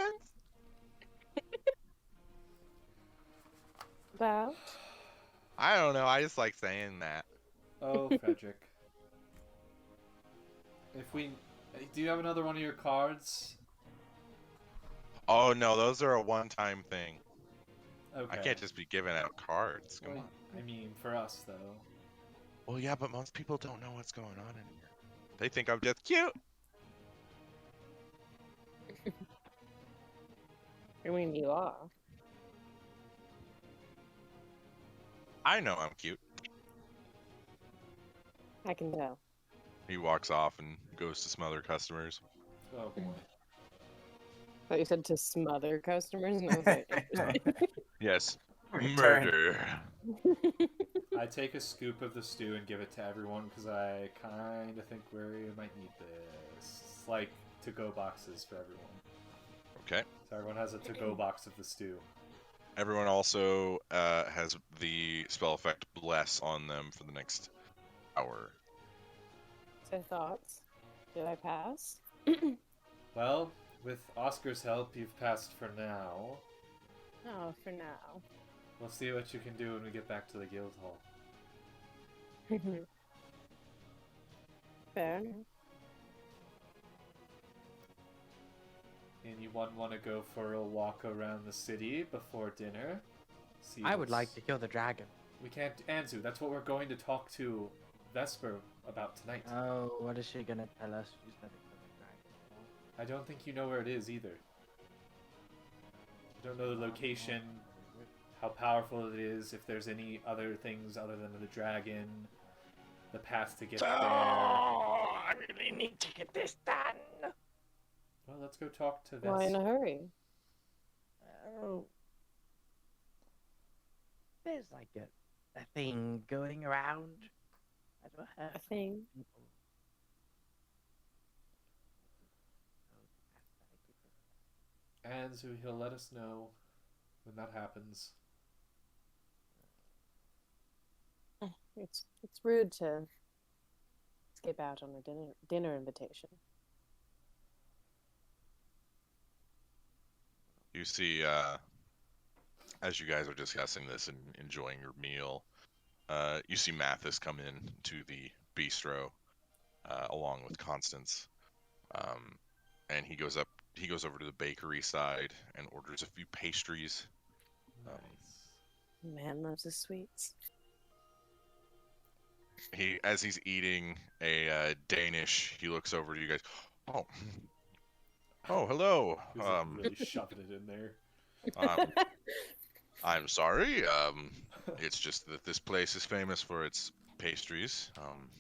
About? I don't know. I just like saying that. Oh, Frederick. Do you have another one of your cards? Oh, no, those are a one-time thing. Okay. I can't just be giving out cards. Come Well, on. I mean, for us though. Well, yeah, but most people don't know what's going on in here. They think I'm just cute. I mean, you are. I know I'm cute. I can tell. He walks off and goes to some other customers. Oh boy. Thought you said to smother customers, and I was like, Yes. Return. Murder. I take a scoop of the stew and give it to everyone because I kind of think we might need this. It's like to-go boxes for everyone. Okay. So everyone has a to-go box of the stew. Everyone also has the spell effect Bless on them for the next hour. so thoughts? Did I pass? Well, with Oscar's help, you've passed for now. Oh, for now. We'll see what you can do when we get back to the guild hall. Fair enough. Anyone want to go for a walk around the city before dinner? See I would what's- like to kill the dragon. We can't, Anzu. That's what we're going to talk to Vesper about tonight. Oh, what is she gonna tell us? She's gonna kill the dragon. I don't think you know where it is either. I don't know the location, how powerful it is, if there's any other things other than the dragon, the path to get there. I really need to get this done. Well, let's go talk to Why in Vesper. a hurry? Oh. There's like a thing going around. I don't have A thing. Anzu, he'll let us know when that happens. It's rude to skip out on a dinner invitation. You see, as you guys are discussing this and enjoying your meal, you see Matheus come in to the bistro along with Constance, and he goes over to the bakery side and orders a few pastries. Nice. Man loves his sweets. As he's eating a Danish, he looks over to you guys. Oh, hello. He was like, really shoving it in there. I'm sorry. It's just that this place is famous for its pastries.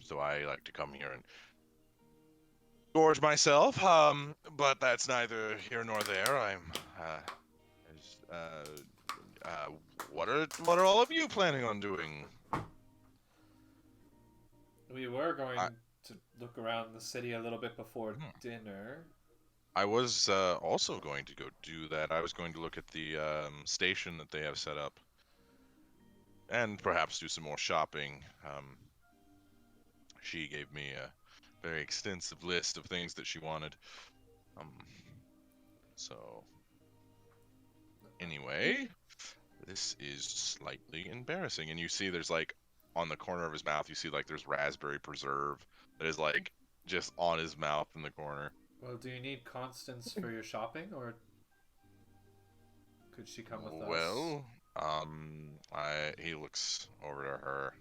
So I like to come here and gorge myself. But that's neither here nor there. What are all of you planning on doing? We were going to look around the city a little bit before dinner. I was also going to go do that. I was going to look at the station that they have set up, and perhaps do some more shopping. She gave me a very extensive list of things that she wanted. So anyway, this is slightly embarrassing. And you see, there's like on the corner of his mouth, you see like there's raspberry preserve that is like just on his mouth in the corner. Well, do you need Constance for your shopping, or could she come with us? Well, he looks over to her.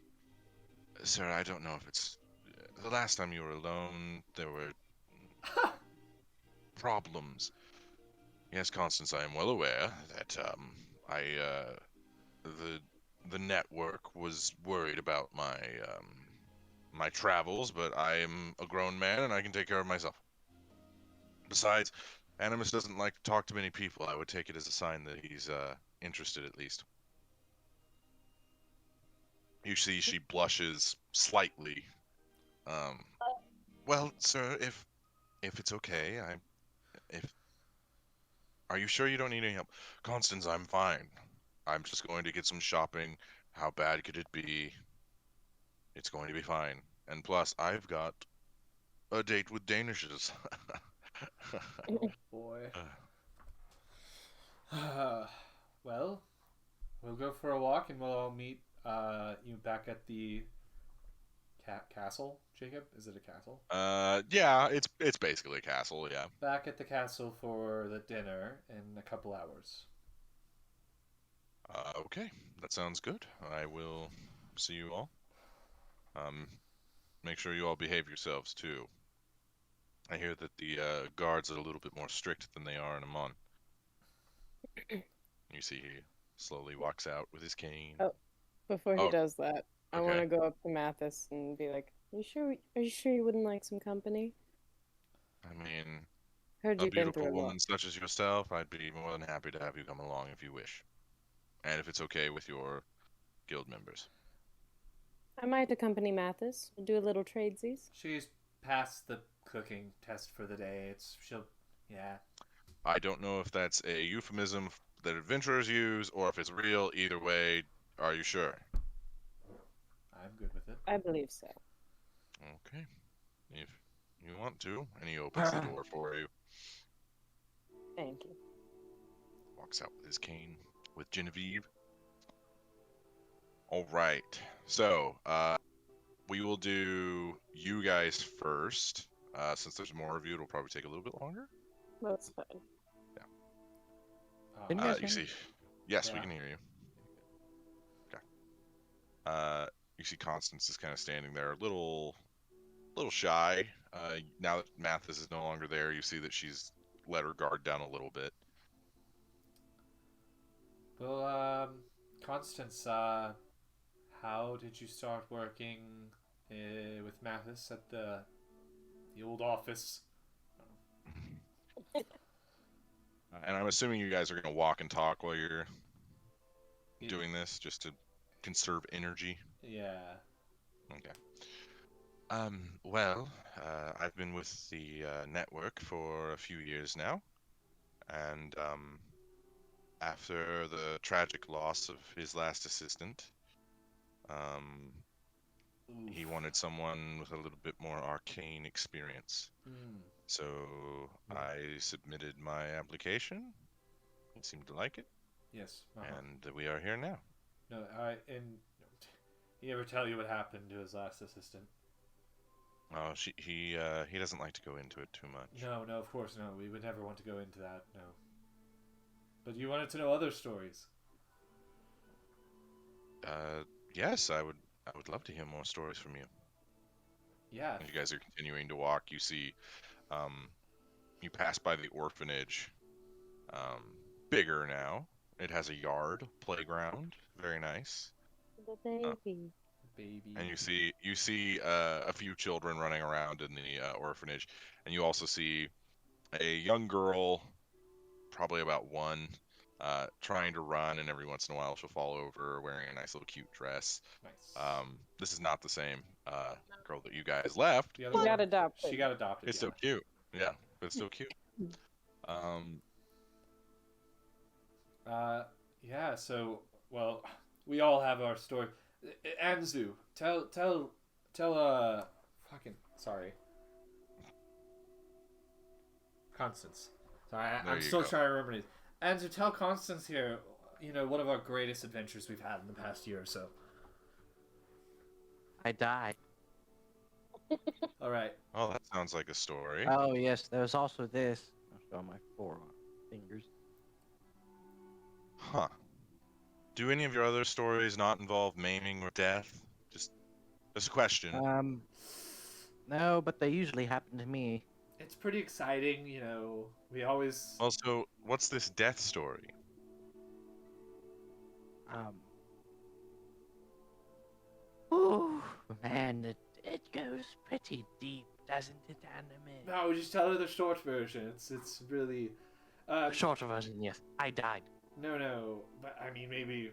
Sir, I don't know if it's the last time you were alone. There were problems. Yes, Constance, I am well aware that the network was worried about my travels, but I am a grown man and I can take care of myself. Besides, Animus doesn't like to talk to many people. I would take it as a sign that he's interested, at least. You see, she blushes slightly. Well, sir, if it's okay, are you sure you don't need any help? Constance, I'm fine. I'm just going to get some shopping. How bad could it be? It's going to be fine. And plus, I've got a date with Danishes. Oh boy. Well, we'll go for a walk and we'll all meet you back at the castle, Jacob? Is it a castle? Yeah, it's basically a castle, yeah. Back at the castle for the dinner in a couple hours. Okay, that sounds good. I will see you all. Make sure you all behave yourselves too. I hear that the guards are a little bit more strict than they are in Amon. You see he slowly walks out with his cane. Oh, before he Oh, does that, I okay. want to go up to Matheus and be like, Are you sure you wouldn't like some company? I mean, Heard a you've been beautiful through a lot. woman such as yourself, I'd be more than happy to have you come along if you wish. And if it's okay with your guild members. I might accompany Matheus. We'll do a little tradesies. She's passed the cooking test for the day. Yeah. I don't know if that's a euphemism that adventurers use or if it's real. Either way, are you sure? I'm good with it. I believe so. Okay. If you want to. And he opens the door for you. Thank you. Walks out with his cane with Genevieve. All right. So, we will do you guys first. Since there's more of you, it'll probably take a little bit longer. That's fine. Can you guys You hear me? see, yes, we Yeah. can hear you. Okay. You see Constance is kind of standing there, a little shy. Now that Matheus is no longer there, you see that she's let her guard down a little bit. Well, Constance, how did you start working with Matheus at the old office? And I'm assuming you guys are going to walk and talk while you're doing this, just to conserve energy. Yeah. Okay. Well, I've been with the network for a few years now, and after the tragic loss of his last assistant, he wanted someone with a little bit more arcane experience. So I submitted my application. He seemed to like it, Yes. and we are here now. No, he ever tell you what happened to his last assistant? Oh, he doesn't like to go into it too much. No, of course no. We would never want to go into that. No. But you wanted to know other stories. Yes, I would love to hear more stories from you. Yeah. As you guys are continuing to walk, you see, you pass by the orphanage, bigger now. It has a yard, playground, very nice. The baby. Baby. And you see a few children running around in the orphanage, and you also see a young girl, probably about 1, trying to run, and every once in a while she'll fall over wearing a nice little cute dress. Nice. This is not the same girl that you guys left. The other She one? got adopted. She got adopted. It's yeah. still cute. Yeah, but it's still cute. Yeah, so, well, we all have our story. Anzu, tell, fucking, sorry. Constance. Sorry, There I'm you still go. trying to remember it. Anzu, tell Constance here, one of our greatest adventures we've had in the past year or so. I died. Alright. Oh, that sounds like a story. Oh yes, there was also this. I'll show my fingers. Huh. Do any of your other stories not involve maiming or death? Just a question. No, but they usually happen to me. It's pretty exciting, we always... Also, what's this death story? Oh man, it goes pretty deep, doesn't it, Anime? No, just tell her the short version. It's really... Shorter version, yes. I died. No, but I mean, maybe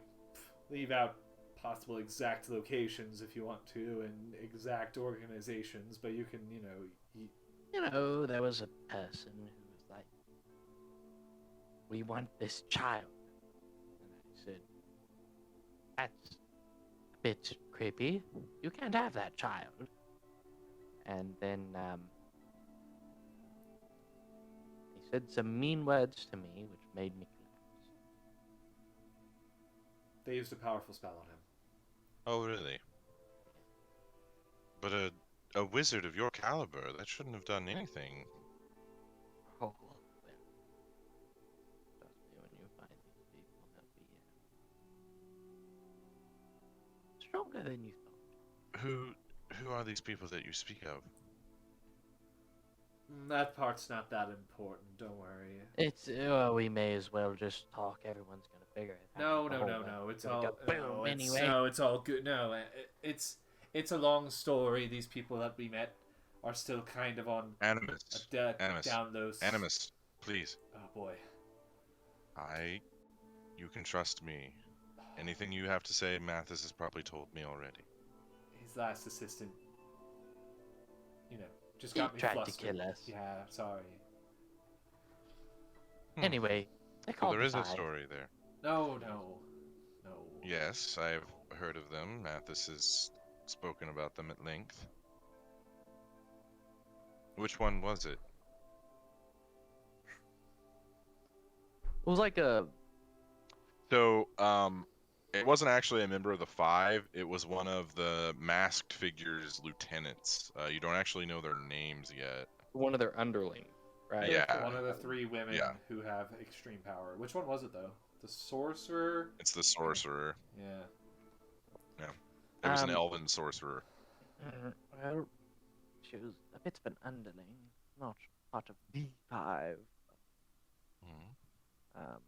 leave out possible exact locations if you want to, and exact organizations, but you can, There was a person who was like, "We want this child," and I said, bit creepy. You can't have that child. And then, he said some mean words to me, which made me collapse. They used a powerful spell on him. Oh, really? But a wizard of your caliber, that shouldn't have done anything. Oh, well. Trust me, when you find these people, they'll be stronger than you thought. Who are these people that you speak of? That part's not that important. Don't worry. It's we may as well just talk. Everyone's gonna figure it No, out. no, The no, whole no. It's gonna all go boom no, anyway. No, it's all good. No, it's a long story. These people that we met are still kind of on Animus. Animus. down those. Animus, please. Oh boy. You can trust me. Anything you have to say, Matheus has probably told me already. His last assistant, just He got me tried to flustered. kill us. Yeah, sorry. Anyway, they So called there the is a five. story there. No. Yes, I've heard of them. Matheus has spoken about them at length. Which one was it? It was like a So, it wasn't actually a member of the Five. It was one of the masked figures' lieutenants. You don't actually know their names yet. one of their underlings, right? Yeah. One of the three women Yeah. who have extreme power. Which one was it though? The sorcerer? It's the sorcerer. Yeah. It was an Um, elven sorcerer. Well, she was a bit of an underling, not part of the five. Mhm.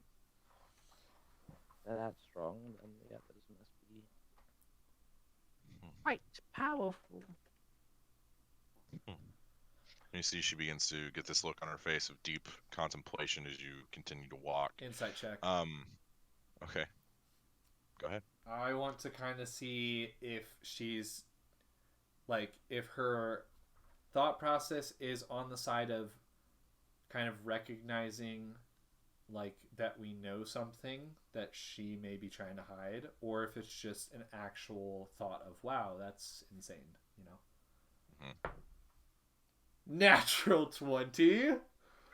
They're that strong, then the others must be Hmm. quite powerful. You see she begins to get this look on her face of deep contemplation as you continue to walk. Insight check. Okay. Go ahead. I want to kind of see if she's if her thought process is on the side of kind of recognizing that we know something that she may be trying to hide, or if it's just an actual thought of wow, that's insane, Mhm. Natural 20.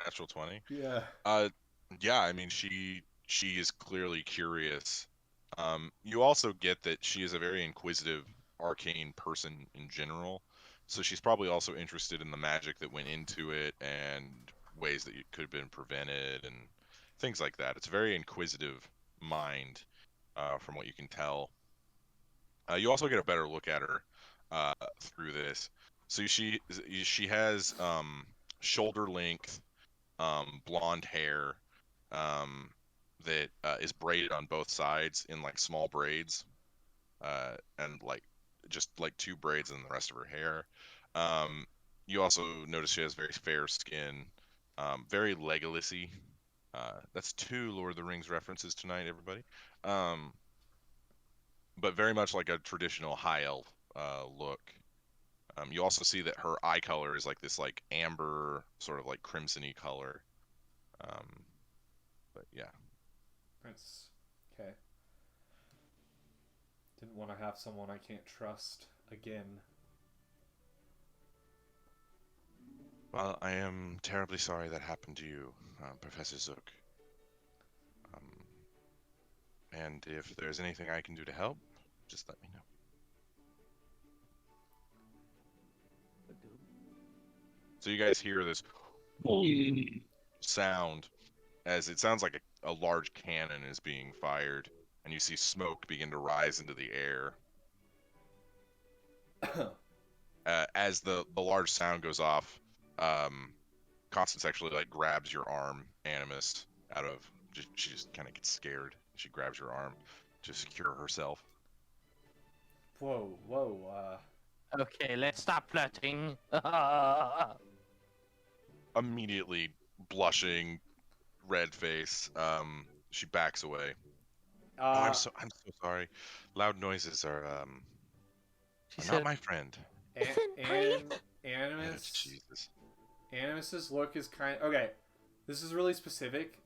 Natural 20. Yeah. Yeah, I mean she is clearly curious. You also get that she is a very inquisitive arcane person in general. So she's probably also interested in the magic that went into it and ways that it could have been prevented and things like that. It's a very inquisitive mind, from what you can tell. You also get a better look at her through this. So she has shoulder length blonde hair that is braided on both sides in small braids, and just two braids in the rest of her hair. You also notice she has very fair skin, very Legolasy. That's 2 Lord of the Rings references tonight, everybody. But very much like a traditional high elf look. You also see that her eye color is this amber, sort of crimson-y color. But yeah. That's okay. Didn't want to have someone I can't trust again. Well, I am terribly sorry that happened to you, Professor Zook. And if there's anything I can do to help, just let me know. So you guys hear this sound as it sounds like a large cannon is being fired, and you see smoke begin to rise into the air. As the large sound goes off, Constance actually grabs your arm, Animus, out of. She just kind of gets scared. She grabs your arm to secure herself. Whoa. Okay, let's stop flirting. Immediately blushing, red face, she backs away. I'm so sorry. Loud noises are She are said, not my friend. Animus. Jesus. Animus's look is okay. This is really specific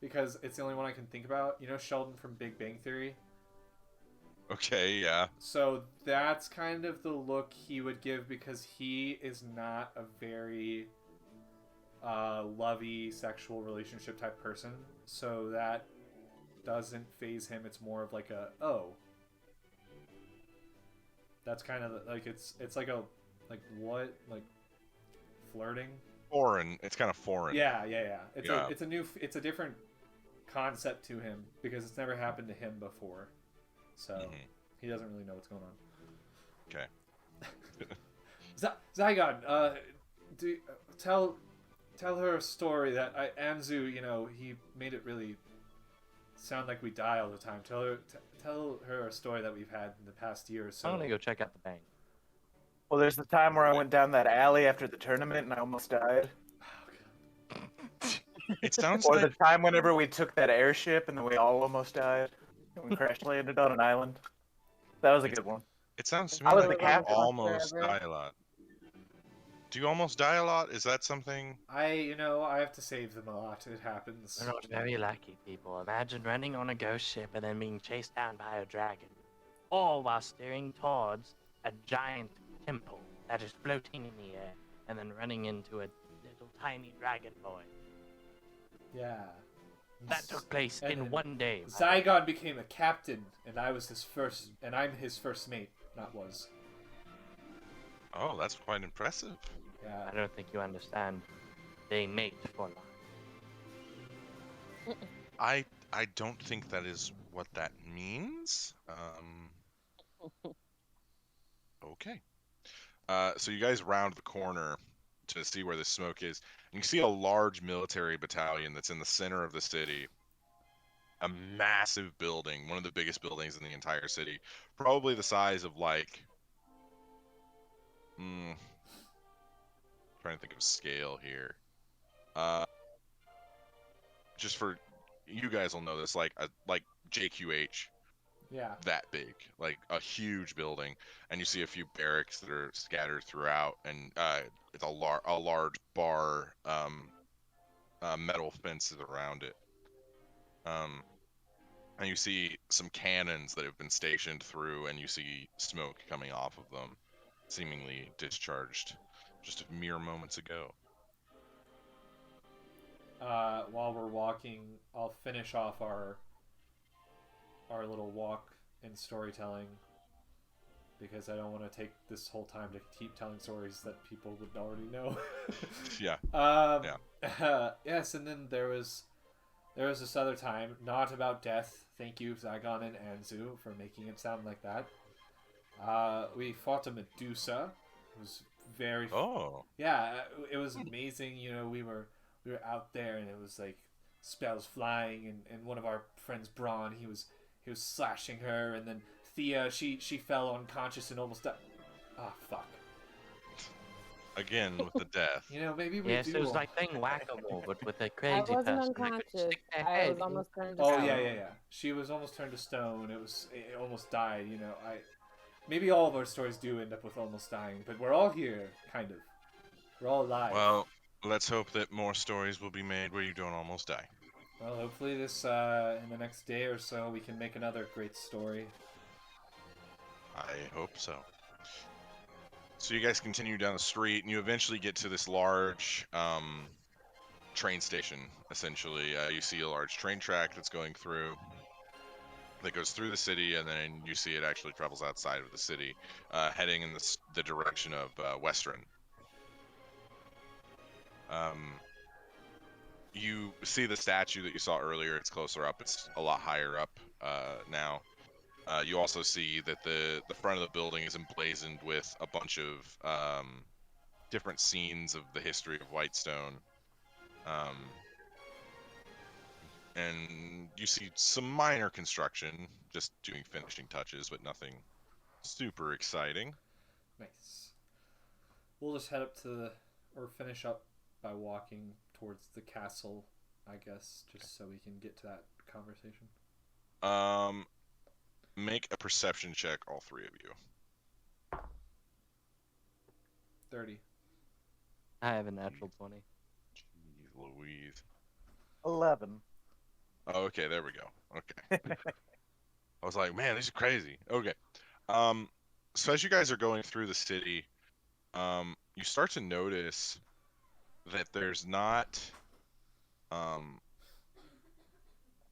because it's the only one I can think about. You know Sheldon from Big Bang Theory? Okay, yeah. So that's kind of the look he would give because he is not a very lovey sexual relationship type person. So that doesn't phase him. It's more of like a that's kind of like it's like a what like flirting. Foreign. It's kind of foreign. Yeah. It's Yeah. it's a different concept to him because it's never happened to him before. So he doesn't really know what's going on. Okay. Zygon, tell her a story that Anzu, he made it really sound like we die all the time. Tell her a story that we've had in the past year or so. I'm gonna go check out the bank. Well, there's the time where I went down that alley after the tournament and I almost died. It sounds Or like the time whenever we took that airship and then we all almost died. And we crash landed on an island. That was a good one. it sounds to me I was like the you captain. almost Forever. die a lot. Do you almost die a lot? Is that something? I have to save them a lot. It happens. We're not very lucky, people. Imagine running on a ghost ship and then being chased down by a dragon. All while steering towards a giant temple that is floating in the air and then running into a little tiny dragon boy. Yeah. That took place And in one day. Zygon became a captain, and I'm his first mate. Not was. Oh, that's quite impressive. Yeah. I don't think you understand. They mate for life. I don't think that is what that means. Okay. So you guys round the corner to see where the smoke is, and you see a large military battalion that's in the center of the city. A massive building, one of the biggest buildings in the entire city, probably the size of like. Trying to think of scale here. Just for you guys will know this, like JQH, Yeah. that big, like a huge building, and you see a few barracks that are scattered throughout, and it's a large bar, metal fences around it. And you see some cannons that have been stationed through, and you see smoke coming off of them, seemingly discharged just mere moments ago. While we're walking, I'll finish off our little walk in storytelling because I don't want to take this whole time to keep telling stories that people would already know. Yeah. Yes, and then there was this other time, not about death. Thank you, Zygon and Anzu, for making it sound like that. We fought a Medusa. It was very. Oh. Yeah, it was amazing. We were out there, and it was like spells flying, and one of our friends, Braun, he was slashing her, and then Thea, she fell unconscious and almost died. Ah, fuck. Again with the death. Maybe we Yes, do. it was like playing whack-a-mole, but with a I crazy wasn't person that could unconscious. stick their I head was almost turned to Oh stone. yeah. She was almost turned to stone. It almost died. Maybe all of our stories do end up with almost dying, but we're all here, kind of. We're all alive. Well, let's hope that more stories will be made where you don't almost die. Well, hopefully this in the next day or so we can make another great story. I hope so. So you guys continue down the street, and you eventually get to this large train station, essentially. You see a large train track that's going through, that goes through the city, and then you see it actually travels outside of the city, heading in the direction of Western. You see the statue that you saw earlier. It's closer up. It's a lot higher up now. You also see that the front of the building is emblazoned with a bunch of different scenes of the history of Whitestone. And you see some minor construction, just doing finishing touches, but nothing super exciting. Nice. We'll just head up or finish up by walking towards the castle, I guess, just so we can get to that conversation. Make a perception check, all three of you. 30. I have a natural 20. Jeez Louise. 11. Oh, okay, there we go. Okay. I was like, man, these are crazy. Okay. So as you guys are going through the city, you start to notice that um,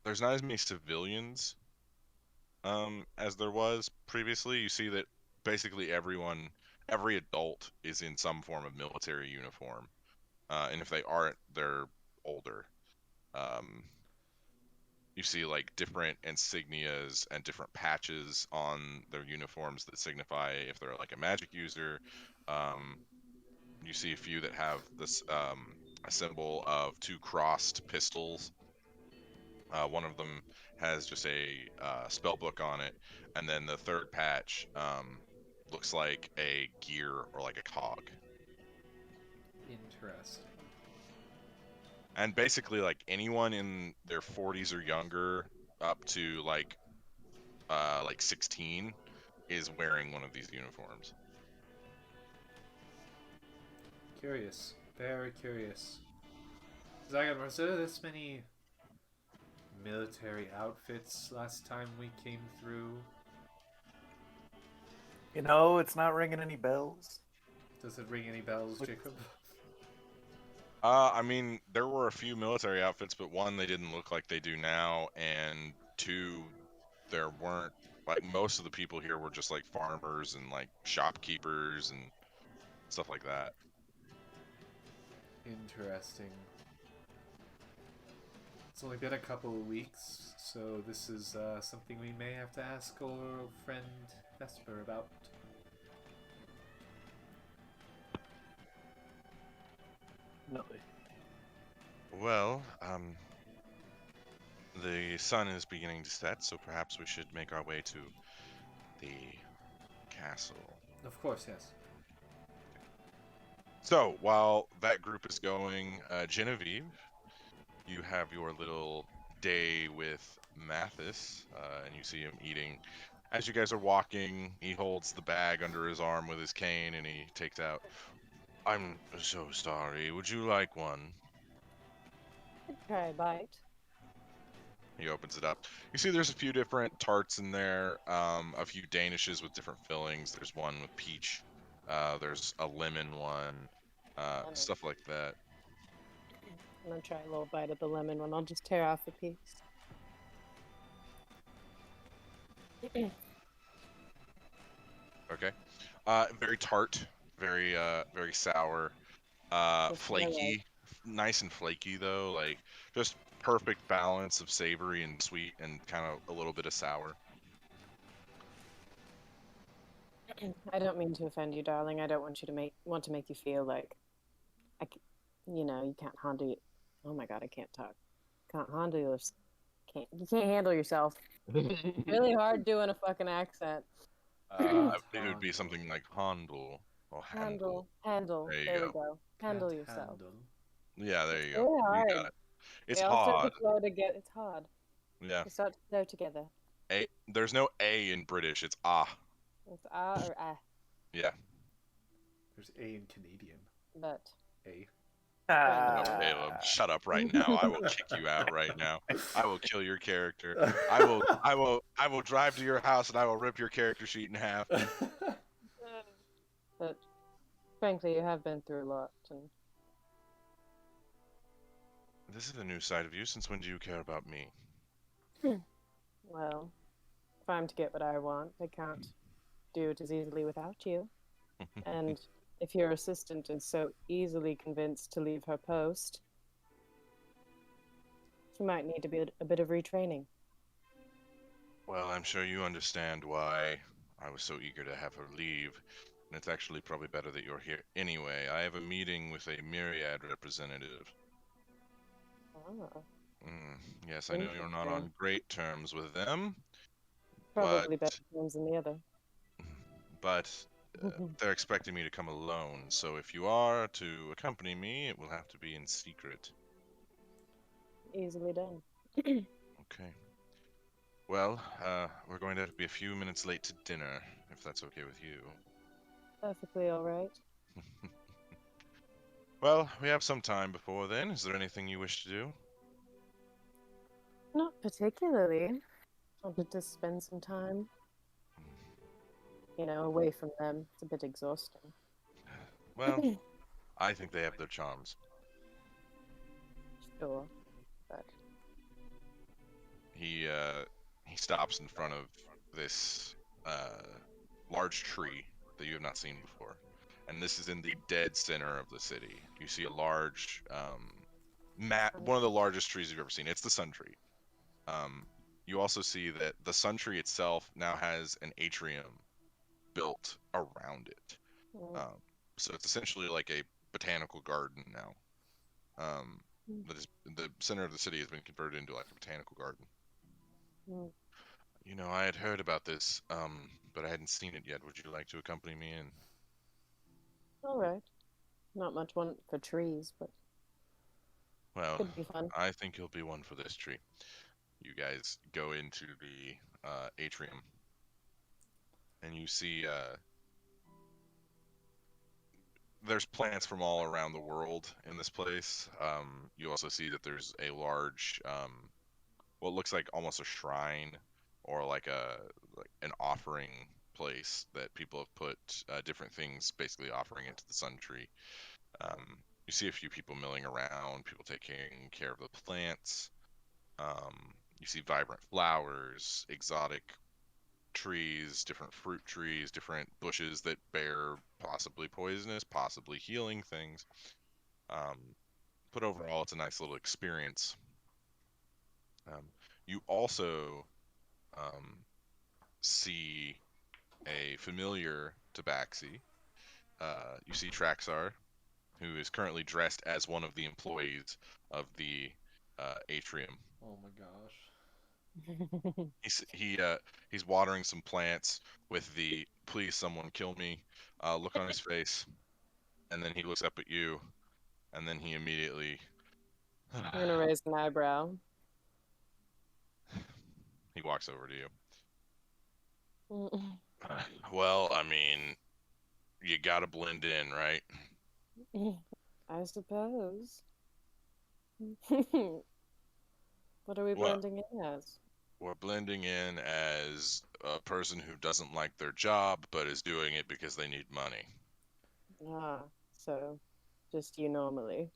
there's not as many civilians, as there was previously. You see that basically every adult is in some form of military uniform, and if they aren't, they're older. Um, you see like different insignias and different patches on their uniforms that signify if they're like a magic user. Um, you see a few that have this a symbol of two crossed pistols. One of them has just a spell book on it, and then the third patch looks like a gear or like a cog. Interesting. And basically, like anyone in their 40s or younger, up to like 16, is wearing one of these uniforms. Curious. Very curious. Zagan, was there this many military outfits last time we came through? You know, it's not ringing any bells. Does it ring any bells, Jacob? I mean, there were a few military outfits, but one, they didn't look like they do now, and two, there weren't, like, most of the people here were just like farmers and like shopkeepers and stuff like that. Interesting. It's only been a couple of weeks, so this is something we may have to ask our friend Vesper about. No. Well, the sun is beginning to set, so perhaps we should make our way to the castle. Of course, yes. So, while that group is going, Genevieve, you have your little day with Matheus, and you see him eating. As you guys are walking, he holds the bag under his arm with his cane, and he takes out, I'm so sorry, would you like one? Try a bite. He opens it up. You see there's a few different tarts in there, a few danishes with different fillings. There's one with peach. There's a lemon one, stuff like that. I'm gonna try a little bite of the lemon one. I'll just tear off a piece. Okay. Very tart, very sour, flaky, nice and flaky though, like just perfect balance of savory and sweet and kind of a little bit of sour. I don't mean to offend you, darling. I don't want you to make you feel like, you can't handle. Oh my God, I can't talk. Can't handle your. You can't handle yourself. Really hard doing a fucking accent. It would be something like handle or handle. Handle. There you go. Handle Can't yourself. handle. Yeah, there you Very go. hard. You got it. It's They all start hard. to flow together. It's hard. Yeah. They start to flow together. There's no A in British. It's ah. It's ah or ah, Yeah. There's A in Canadian. but A. No, Ah. Caleb, shut up right now. I will kick you out right now. I will kill your character. I will drive to your house and I will rip your character sheet in half. but frankly, you have been through a lot, and This is a new side of you. Since when do you care about me? well, if I'm to get what I want, I can't do it as easily without you. And if your assistant is so easily convinced to leave her post, she might need to be a bit of retraining. Well, I'm sure you understand why I was so eager to have her leave. And it's actually probably better that you're here anyway. I have a meeting with a Myriad representative. Ah, Yes, I know you're not on great terms with them, probably but better terms than the other. but they're expecting me to come alone. So if you are to accompany me, it will have to be in secret. Easily done. Okay. Well, we're going to be a few minutes late to dinner, if that's okay with you. Perfectly all right. Well, we have some time before then. Is there anything you wish to do? Not particularly. Wanted to spend some time, away from them. It's a bit exhausting. Well, I think they have their charms. Sure, but He stops in front of this large tree that you have not seen before, and this is in the dead center of the city. You see a large one of the largest trees you've ever seen. It's the sun tree. You also see that the sun tree itself now has an atrium built around it. So it's essentially like a botanical garden now. The center of the city has been converted into like a botanical garden. You know, I had heard about this, but I hadn't seen it yet. Would you like to accompany me in? all right. Not much one for trees, but Well, could be fun. I think you'll be one for this tree. You guys go into the atrium, and you see there's plants from all around the world in this place. You also see that there's a large, what looks like almost a shrine or like an offering place that people have put different things, basically offering it to the sun tree. You see a few people milling around, people taking care of the plants. You see vibrant flowers, exotic trees, different fruit trees, different bushes that bear possibly poisonous, possibly healing things. But overall, it's a nice little experience. You also see a familiar tabaxi. You see Traxar, who is currently dressed as one of the employees of the atrium. Oh my gosh. He's watering some plants with the "please someone kill me" look on his face, and then he looks up at you, and then he immediately I'm gonna raise an eyebrow. he walks over to you. Well, I mean, you gotta blend in, right? I suppose. What are we Well, blending in as? we're blending in as a person who doesn't like their job but is doing it because they need money. Ah, so just you normally.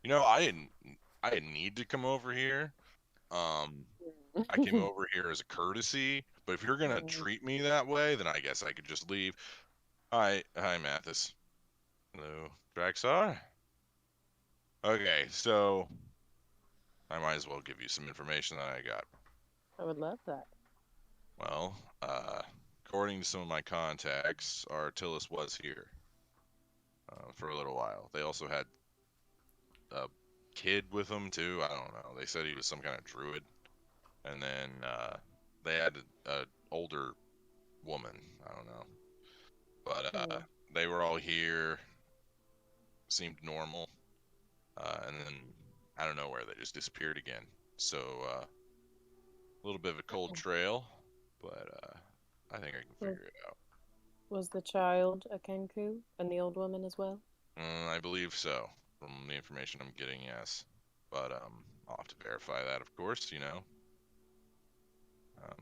You know, I didn't need to come over here. I came over here as a courtesy, but if you're gonna treat me that way, then I guess I could just leave. Hi, Matheus. Hello, Draxar. Okay, so I might as well give you some information that I got. I would love that. Well, according to some of my contacts, Artlist was here for a little while. They also had a kid with them too. I don't know. They said he was some kind of druid, and then they had an older woman. I don't know, but they were all here. Seemed normal, and then I don't know where they just disappeared again. So a little bit of a cold trail, but I think I can figure it out. Was the child a Kenku and the old woman as well? I believe so, from the information I'm getting, yes. But I'll have to verify that, of course. You know.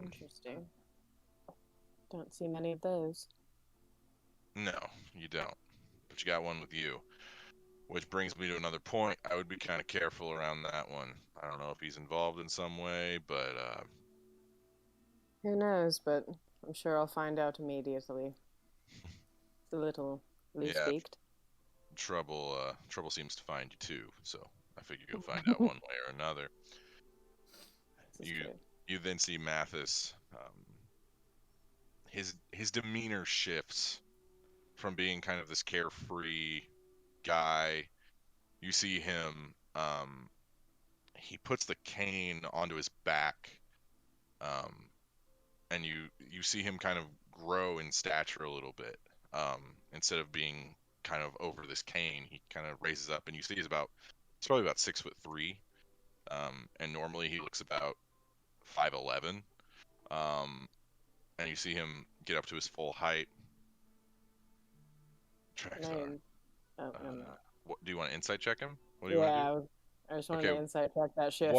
Interesting. Don't see many of those. No, you don't. But you got one with you. Which brings me to another point. I would be kind of careful around that one. I don't know if he's involved in some way, but Who knows, but I'm sure I'll find out immediately. It's a little loose beaked. Trouble seems to find you too, so I figure you'll find out one way or another. You then see Matheus. His demeanor shifts from being kind of this carefree guy. You see him. He puts the cane onto his back, and you see him kind of grow in stature a little bit. Instead of being kind of over this cane, he kind of raises up, and you see he's probably about 6'3", and normally he looks about 5'11", and you see him get up to his full height. Traxar. What do you want to insight check him? What do you want to do? I just wanted to insight check that shift.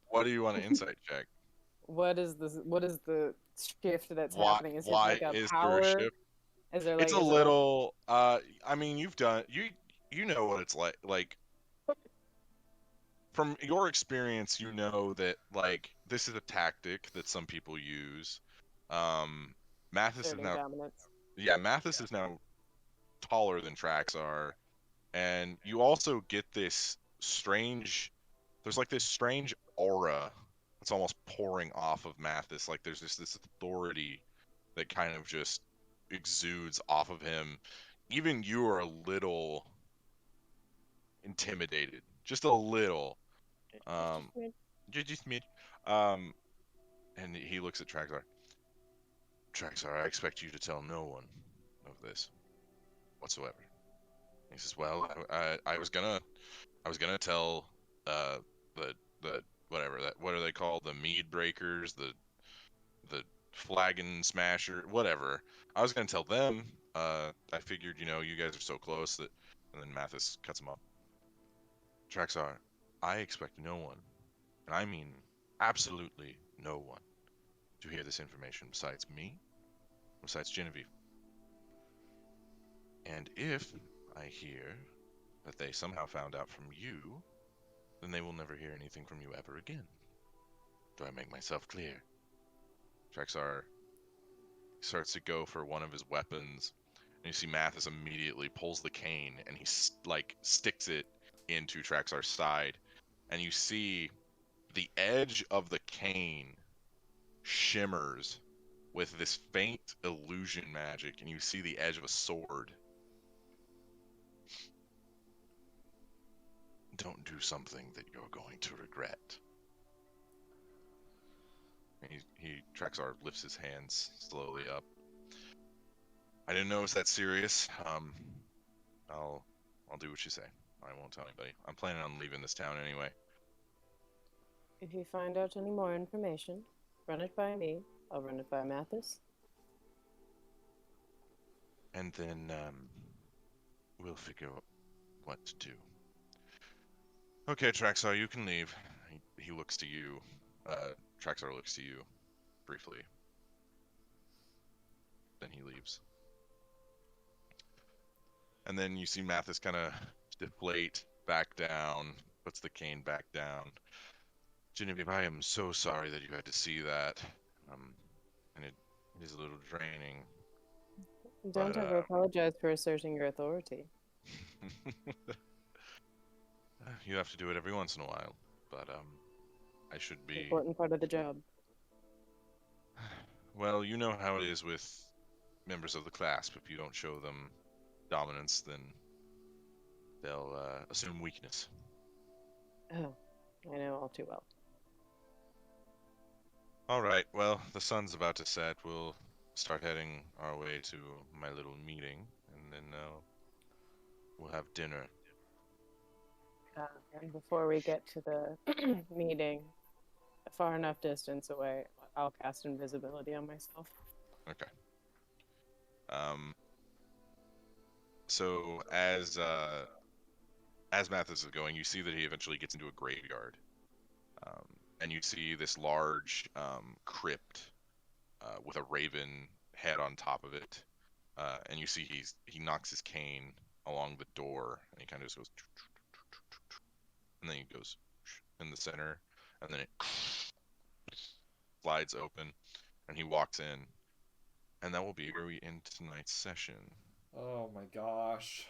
What do you want to insight check? What is this? What is the shift that's Why happening? Is it why like a is there a power? shift? Is there It's like a is it a little I mean you've done you know what it's like from your experience you know that like this is a tactic that some people use. Mathis is asserting now dominance? Mathis is now taller than Traxar, and you also get this strange there's like this strange aura that's almost pouring off of Mathis. Like there's just this authority that kind of just exudes off of him. Even you are a little intimidated, just a little. Um, just me. Um, and he looks at Traxar. Traxar, I expect you to tell no one of this whatsoever. He says, "Well, I was gonna tell the whatever that what are they called, the mead breakers, the flagon smasher, whatever. I was gonna tell them. I figured you guys are so close that." And then Mathis cuts him off. Traxar, I expect no one, and I mean absolutely no one, to hear this information besides me, besides Genevieve. And if I hear that they somehow found out from you, then they will never hear anything from you ever again. Do I make myself clear? Traxar starts to go for one of his weapons, and you see Mathis immediately pulls the cane and he sticks it into Traxar's side, and you see the edge of the cane shimmers with this faint illusion magic, and you see the edge of a sword. Don't do something that you're going to regret. Traxar lifts his hands slowly up. I didn't know it was that serious. I'll do what you say. I won't tell anybody. I'm planning on leaving this town anyway. If you find out any more information, run it by me. I'll run it by Mathis. And then we'll figure out what to do. Okay, Traxar, you can leave. He looks to you. Traxar looks to you briefly. Then he leaves. And then you see Mathis kind of deflate back down, puts the cane back down. Genevieve, I am so sorry that you had to see that. And it is a little draining. Don't ever apologize for asserting your authority. You have to do it every once in a while, but I should be... Important part of the job. Well, you know how it is with members of the clasp. If you don't show them dominance, then they'll assume weakness. Oh, I know all too well. All right, well, the sun's about to set. We'll start heading our way to my little meeting, and then we'll have dinner. And before we get to the meeting, a far enough distance away, I'll cast invisibility on myself. Okay. So as Mathis is going, you see that he eventually gets into a graveyard, and you see this large crypt with a raven head on top of it, and you see he knocks his cane along the door, and he kind of just goes, and then he goes in the center, and then it slides open, and he walks in, and that will be where we end tonight's session. Oh my gosh.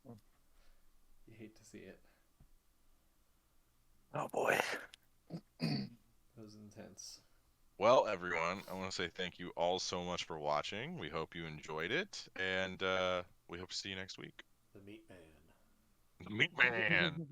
You hate to see it. Oh boy. That was intense. Well, everyone, I want to say thank you all so much for watching. We hope you enjoyed it, and we hope to see you next week. The Meat Man. The Meat Man!